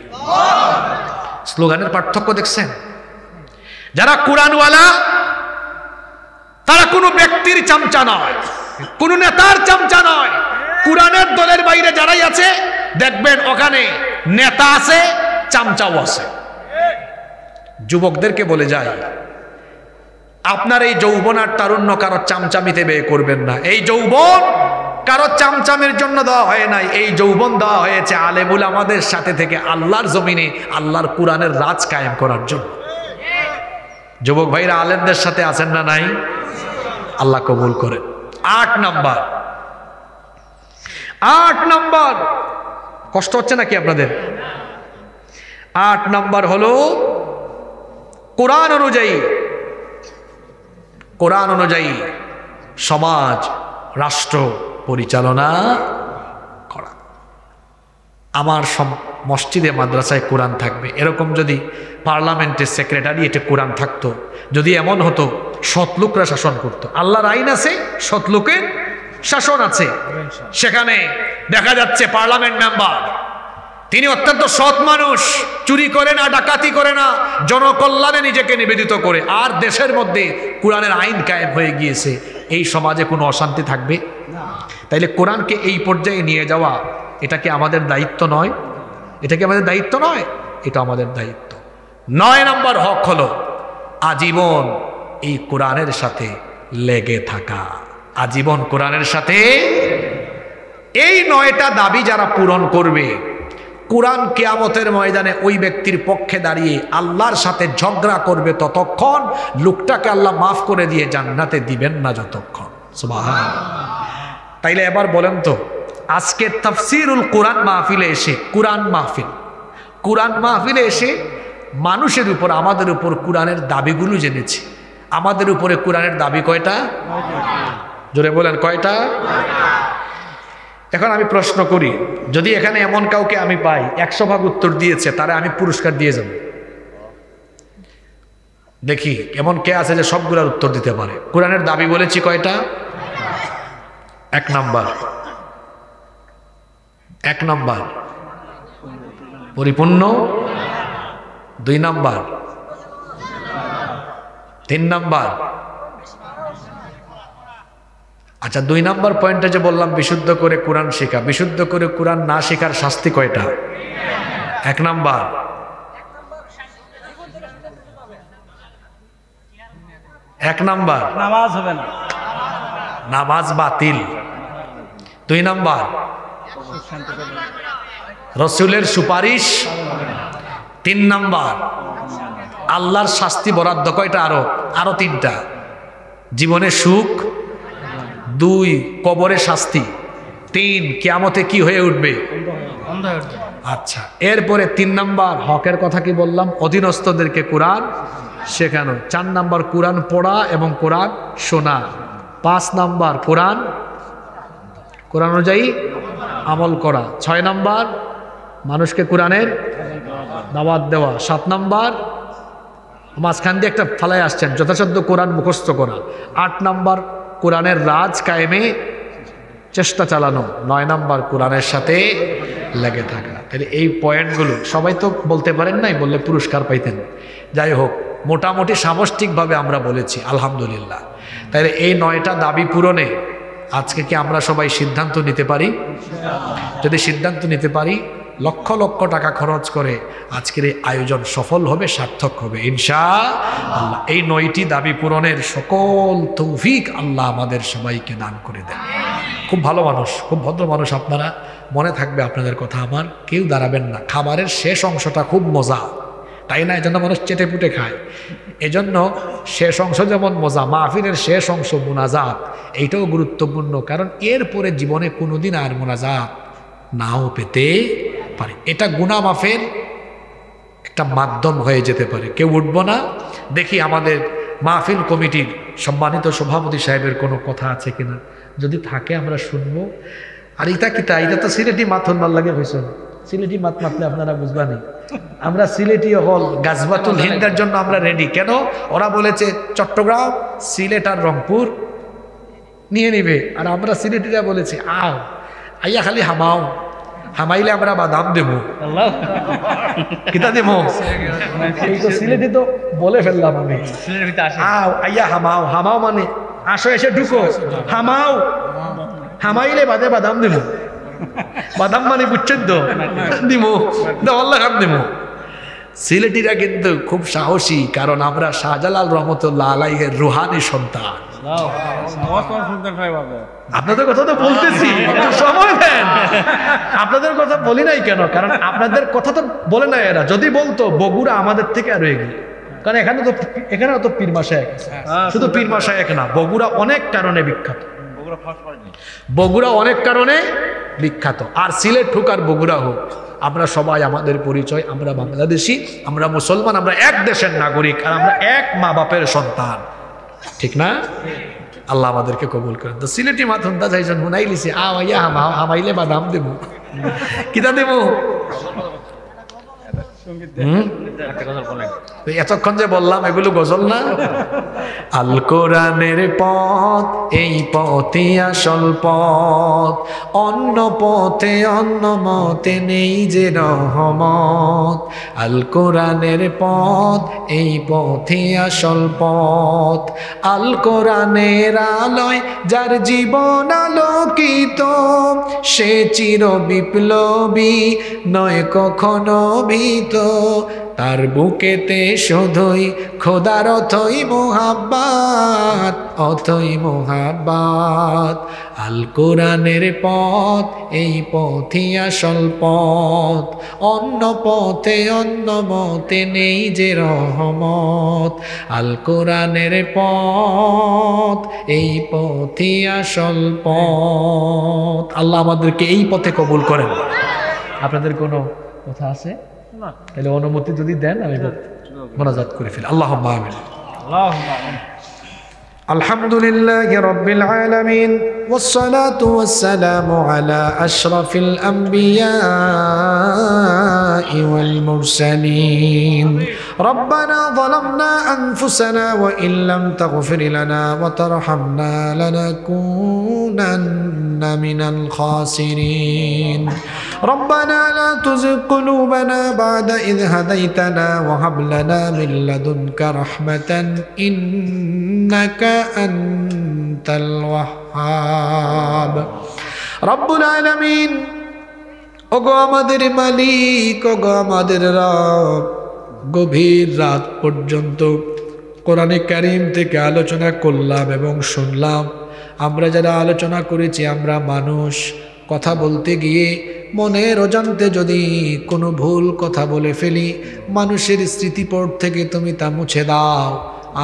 স্লোগানের পার্থক্য দেখছেন? যারা কোরআনওয়ালা তারা কোনো ব্যক্তির চামচা নয়, কোনো নেতার চামচা নয়। কোরআনের দলের বাইরে যারাই আছে দেখবেন ওখানে নেতা আছে, চামচাও আছে। যুবকদেরকে বলে যায়, আপনার এই যৌবন আর তারুণ্য কারো চামচামিতে ব্যয় করবেন না। এই যৌবন কারো চামচামের জন্য দেওয়া হয় নাই, এই যৌবন দেওয়া হয়েছে আলেমুল আমাদের সাথে থেকে আল্লাহর জমিনে আল্লাহর কোরআনের রাজ কায়েম করার জন্য। যুবক ভাইরা আলেমদের সাথে আছেন না নাই? আল্লাহ কবুল করে। 8 নাম্বার, কষ্ট হচ্ছে নাকি আপনাদের? 8 নাম্বার হলো কোরআন অনুযায়ী সমাজ রাষ্ট্র পরিচালনা করা। আমার মসজিদে মাদ্রাসায় কোরআন থাকবে, এরকম যদি পার্লামেন্টের সেক্রেটারিয়েটে কোরআন থাকতো, যদি এমন হতো সৎলোকরা শাসন করতো। আল্লাহর আইন আছে, সৎলোকের শাসন আছে। সেখানে দেখা যাচ্ছে পার্লামেন্ট মেম্বার, তিনি অত্যন্ত সৎ মানুষ, চুরি করে না, ডাকাতি করে না, জনকল্যাণে নিজেকে নিবেদিত করে, আর দেশের মধ্যে কোরআনের আইন কায়েম হয়ে গিয়েছে। এই সমাজে কোনো অশান্তি থাকবে? তাইলে কোরআনকে এই পর্যায়ে নিয়ে যাওয়া, এটা কি আমাদের দায়িত্ব নয়? এটা কি আমাদের দায়িত্ব নয়? এটা আমাদের দায়িত্ব। 9 নাম্বার হক হলো আজীবন এই কোরআনের সাথে লেগে থাকা। আজীবন কোরআনের সাথে। এই 9টা দাবি যারা পূরণ করবে, কোরআন কিয়ামতের ময়দানে ওই ব্যক্তির পক্ষে দাঁড়িয়ে আল্লাহর সাথে ঝগড়া করবে ততক্ষণ, লোকটাকে আল্লাহ মাফ করে দিয়ে জান্নাতে দিবেন না যতক্ষণ। সুবহানাল্লাহ। তাইলে এবার বলেন তো, আজকে তাফসিরুল কোরআন মাহফিলে এসে, কোরআন মাহফিলে এসে মানুষের উপর, আমাদের উপর কোরআনের দাবিগুলো জেনেছি। আমাদের উপরে কোরআনের দাবি কয়টা? জোরে বলেন, কয়টা? এখন আমি প্রশ্ন করি, যদি এখানে এমন কাউকে আমি পাই 100 ভাগ উত্তর দিয়েছে, তারে আমি পুরস্কার দিয়ে যাব। দেখি এমন কে আছে যে সবগুলোর উত্তর দিতে পারে। কোরআনের দাবি বলেছি কয়টা? 1 নাম্বার পরিপূর্ণ, 2 নাম্বার, 3 নাম্বার। আচ্ছা, 2 নাম্বার পয়েন্টে যে বললাম বিশুদ্ধ করে কোরআন শেখা, বিশুদ্ধ করে কোরআন না শেখার শাস্তি কয়টা? 1 নাম্বার। নামাজ হবে না, নামাজ বাতিল। 2 নাম্বার রসুলের সুপারিশ। 3 নাম্বার আল্লাহর শাস্তি বরাদ্দ। কয়টা? আরো 3টা। জীবনে সুখ, 2 কবরে শাস্তি, 3 কিয়ামতে কি হয়ে উঠবে? আচ্ছা, এরপরে 3 নাম্বার হকের কথা কি বললাম? অধীনস্থদেরকে কোরআন শেখানো। 4 নাম্বার কোরআন পড়া এবং কোরআন শোনা। 5 নাম্বার কোরআন অনুযায়ী আমল করা। 6 নাম্বার মানুষকে কোরআনের দাওয়াত দেওয়া। 7 নাম্বার মাঝখান দিয়ে একটা ফালাই আসছেন, যথাসাধ্য কোরআন মুখস্থ করা। 8 নাম্বার কোরআনের রাজ কায়েমে চেষ্টা চালানো। 9 নাম্বার কোরআনের সাথে লেগে থাকা। তাহলে এই পয়েন্টগুলো সবাই তো বলতে পারেন নাই, বললে পুরস্কার পাইতেন। যাই হোক, মোটামুটি সামষ্টিকভাবে আমরা বলেছি, আলহামদুলিল্লাহ। তাহলে এই 9টা দাবি পূরণে আজকে কি আমরা সবাই সিদ্ধান্ত নিতে পারি? যদি সিদ্ধান্ত নিতে পারি, লক্ষ লক্ষ টাকা খরচ করে আজকের এই আয়োজন সফল হবে, সার্থক হবে ইনশাআল্লাহ। এই 9টি দাবি পূরণের সকল তৌফিক আল্লাহ আমাদের সবাইকে দান করে দেন। খুব ভালো মানুষ, খুব ভদ্র মানুষ আপনারা, মনে থাকবে আপনাদের কথা আমার। কেউ দাঁড়াবেন না। খাবারের শেষ অংশটা খুব মজা, তাই না? এজন্য মানুষ চেটে পুটে খায়। এজন্য শেষ অংশ যেমন মজা, মাহফিলের শেষ অংশ মুনাজাত, এইটাও গুরুত্বপূর্ণ। কারণ এরপরে জীবনে কোনোদিন আর মুনাজাত নাও পেতে পারে। এটা গুনাহ মাফের একটা মাধ্যম হয়ে যেতে পারে। কেউ উঠবো না। দেখি আমাদের মাহফিল কমিটির সম্মানিত সভাপতি সাহেবের কোনো কথা আছে কিনা, যদি থাকে আমরা শুনবো। আর এটা কিতা, এটা তো সিলেটি মাথন ভাল লাগে হয়েছে। সিলেটি মাত মাতলে আপনারা বুঝবানি। আমরা সিলেটি হল গাজবাতুল হিন্দের জন্য আমরা রেডি। কেন? ওরা বলেছে চট্টগ্রাম, সিলেট আর রংপুর নিয়ে নিবে, আর আমরা সিলেটিরা বলেছি আও, আইয়া খালি হামাও, হামাইলে আমরা বাদাম দেব। কিতা দেব? এই তো সিলেটি তো বলে ফেললাম আমি। আও, আইয়া হামাও, হামাও মানে আসো, এসে ঢুকো, হামাও, হামাইলে বাদে বাদাম দেব। বাদাম মানে বুঝছেন তো, দিমু আল্লাহ খান দিমু। সিলেটিরা কিন্তু খুব সাহসী, কারণ আমরা শাহজালাল রহমতুল্লাহ আলাইহির রুহানি সন্তান। আপনাদের কথা তো বলতেছি, একটু সময় দেন। আপনাদের কথা বলি নাই কেন? কারণ আপনাদের কথা তো বলে নাই এরা। যদি বলতো বগুড়া আমাদের থেকে আরো এগিয়ে, কারণ এখানেও তো পীর মাশায়েখ আছে। শুধু পীর মাশায়েখ না, বগুড়া অনেক কারণে বিখ্যাত। বগুড়া অনেক কারণে বিখ্যাত। আর সিলেট হোক আর বগুড়া হোক, আমরা সবাই আমাদের পরিচয়, আমরা বাংলাদেশি, আমরা মুসলমান, আমরা এক দেশের নাগরিক, আর আমরা এক মা বাপের সন্তান, ঠিক না? আল্লাহ আমাদেরকে কবুল করেন। তো সিলেটি মাথুন দা যাইছেন হুনাই লিছে আইয়া হামাইলে বাদাম দেবো, কিতা দেবো? এতক্ষণ যে বললাম এগুলো গজল না? আল কোরআনের পথ, এই পথে আসল পথ, অন্য পথে অন্য মতে নেই যে রহমত। আল কোরআনের পথ, এই পথে আসল পথ, আল কোরআনের আলোয় যার জীবন আলোকিত, সে চির বিপ্লবী নয় কখনো ভীত, তার বুকেতে শুধুই খোদার অথই মোহাব্বত, অথই মোহাব্বত। আল কোরআনের পথ, এই পথই আসল পথ, অন্য পথে অন্য মতে নেই যে রহমত। আল কোরআনের পথ, এই পথই আসল পথ। আল্লাহ আমাদেরকে এই পথে কবুল করেন। আপনাদের কোনো কথা আছে? তাহলে অনুমতি যদি দেন আমি মোনাজাত করে ফেলি। আল্লাহুম্মা আমিন। আলহামদুলিল্লাহি রাব্বিল আলামিন, ওয়াসসালাতু ওয়াসসালামু আলা আশরাফিল আমবিয়াই ওয়াল মুরসালিন। রব্বানা যালামনা আনফুসানা ওয়া ইল্লাম তাগফির লানা ওয়া তারহামনা লানাকুনান্না মিনাল খাসিরিন। ربنا لا تزغ قلوبنا بعد إذ هديتنا وهب لنا من لدنك رحمة إنك أنت الوهاب رب العالمين। ওগো আমাদের মালিক, ওগো আমাদের রব, গভীর রাত পর্যন্ত কোরআনে কারীম থেকে আলোচনা করলাম এবং শুনলাম। আমরা যারা আলোচনা করেছি আমরা মানুষ, কথা বলতে গিয়ে মনের অজান্তে যদি কোনো ভুল কথা বলে ফেলি, মানুষের স্মৃতিপট থেকে তুমি তা মুছে দাও।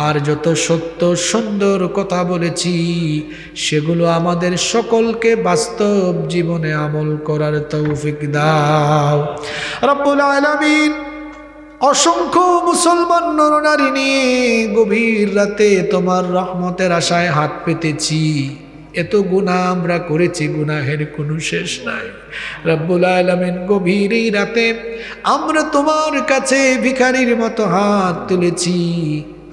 আর যত সত্য সুন্দর কথা বলেছি সেগুলো আমাদের সকলকে বাস্তব জীবনে আমল করার তৌফিক দাও রব্বুল আলামিন। অসংখ্য মুসলমান নরনারী নিয়ে গভীর রাতে তোমার রহমতের আশায় হাত পেতেছি। এত গুনাহ আমরা করেছি, গুনাহের কোনো শেষ নাই রব্বুল আলামিন। গভীর এই রাতে আমরা তোমার কাছে ভিখারির মতো হাত তুলেছি।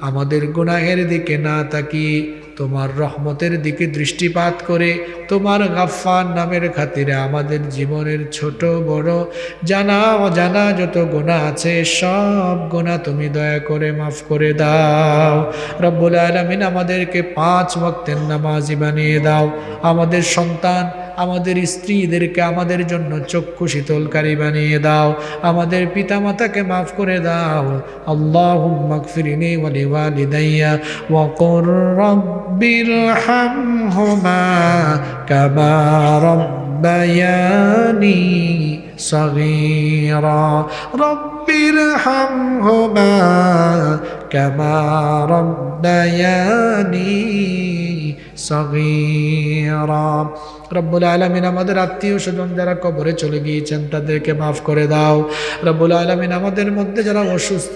আমাদের গুনাহের দিকে না তাকিয়ে তোমার রহমতের দিকে দৃষ্টিপাত করে তোমার গাফফার নামের খাতিরে আমাদের জীবনের ছোট বড় জানা অজানা যত গুনাহ আছে সব গুনাহ তুমি দয়া করে মাফ করে দাও রব্বুল আলামিন। আমাদেরকে 5 ওয়াক্তের নামাজি বানিয়ে দাও। আমাদের সন্তান, আমাদের স্ত্রীদেরকে আমাদের জন্য চক্ষু শীতলকারী বানিয়ে দাও। আমাদের পিতামাতাকে মাফ করে দাও। আল্লাহুম্মা গফিরনি ওয়া লিওয়ালিদাইয়া ওয়া কুর রাব্বিরহামহুমা কামা রাব্বায়ানি সগীরা। রাব্বিরহামহুমা কামা রাব্বায়ানি সগীরা। রব্বুল আলামিন আমাদের আত্মীয় স্বজন যারা কবরে চলে গিয়েছেন তাদেরকে মাফ করে দাও রব্বুল আলামিন। আমাদের মধ্যে যারা অসুস্থ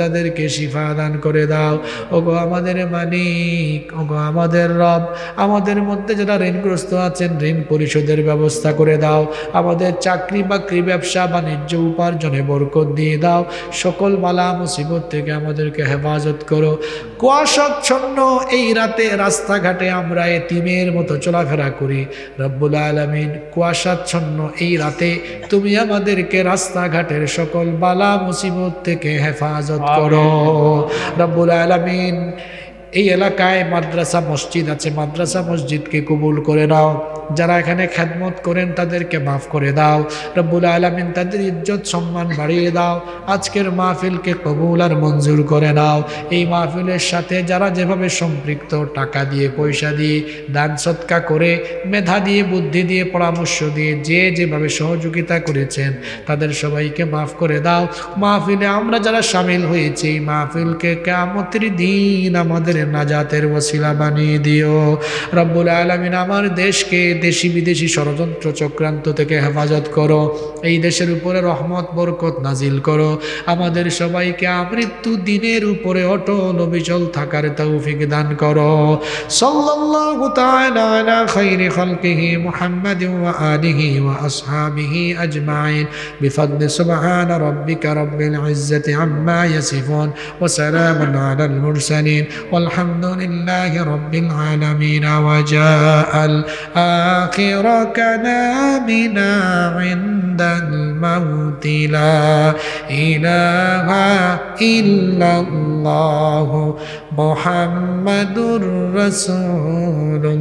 তাদেরকে শিফা দান করে দাও। ওগো আমাদের মালিক, ওগো আমাদের রব, আমাদের মধ্যে যারা ঋণগ্রস্ত আছেন ঋণ পরিশোধের ব্যবস্থা করে দাও। আমাদের চাকরি বাকরি ব্যবসা বাণিজ্য উপার্জনে বরকত দিয়ে দাও। সকল বালা মুসিবত থেকে আমাদেরকে হেফাজত করো। কুয়াশাচ্ছন্ন এই রাতে রাস্তাঘাটে আমরা এতিমের মতো চলাফেরা করি রব্বুল আলামিন। কুয়াশাচ্ছন্ন এই রাতে তুমি আমাদেরকে রাস্তাঘাটের সকল বালা মুসিবত থেকে হেফাজত করো রব্বুল আলামিন। এই এলাকায় মাদ্রাসা মসজিদ আছে, মাদ্রাসা মসজিদকে কবুল করে নাও। যারা এখানে খেদমত করেন তাদেরকে মাফ করে দাও রব্বুল আলামিন, তাদের ইজ্জত সম্মান বাড়িয়ে দাও। আজকের মাহফিলকে কবুল আর মঞ্জুর করে নাও। এই মাহফিলের সাথে যারা যেভাবে সম্পৃক্ত, টাকা দিয়ে, পয়সা দিয়ে, দান সৎকা করে, মেধা দিয়ে, বুদ্ধি দিয়ে, পরামর্শ দিয়ে, যে যেভাবে সহযোগিতা করেছেন তাদের সবাইকে মাফ করে দাও। মাহফিলে আমরা যারা শামিল হয়েছি, মাহফিলকে কিয়ামতের দিন আমাদের নাজাতের ওসিলা বানিয়ে দিও রব্বুল আলামিন। আমার দেশকে দেশি বিদেশি ষড়যন্ত্র চক্রান্ত থেকে হেফাজত করো। এই দেশের উপরে রহমত বরকত নাজিল করো। আমাদের সবাইকে আমৃত্যু দিনের উপরে অটল অবিচল থাকার তৌফিক দান করো। সাল্লাল্লাহু তাআলা আলা খায়রি খালকিহি মুহাম্মাদিন ওয়া আলিহি ওয়া আসহাবিহি আজমাইন বিফadli সুবহান রাব্বিকা রাব্বিল ইজ্জাতি আম্মা ইয়াসিফুন ওয়া সালামুন আলাল মুরসালিন ওয়ালহামদুলিল্লাহি রাব্বিল আলামিন। ওয়া জাআল আখিরা কালামিনা ইনদাল মাউতি লা ইলাহা ইল্লাল্লাহু মুহাম্মাদুর রাসূলুল্লাহ।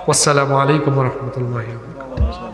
আসসালামু আলাইকুম ওয়া রাহমাতুল্লাহি ওয়া বারাকাতুহু।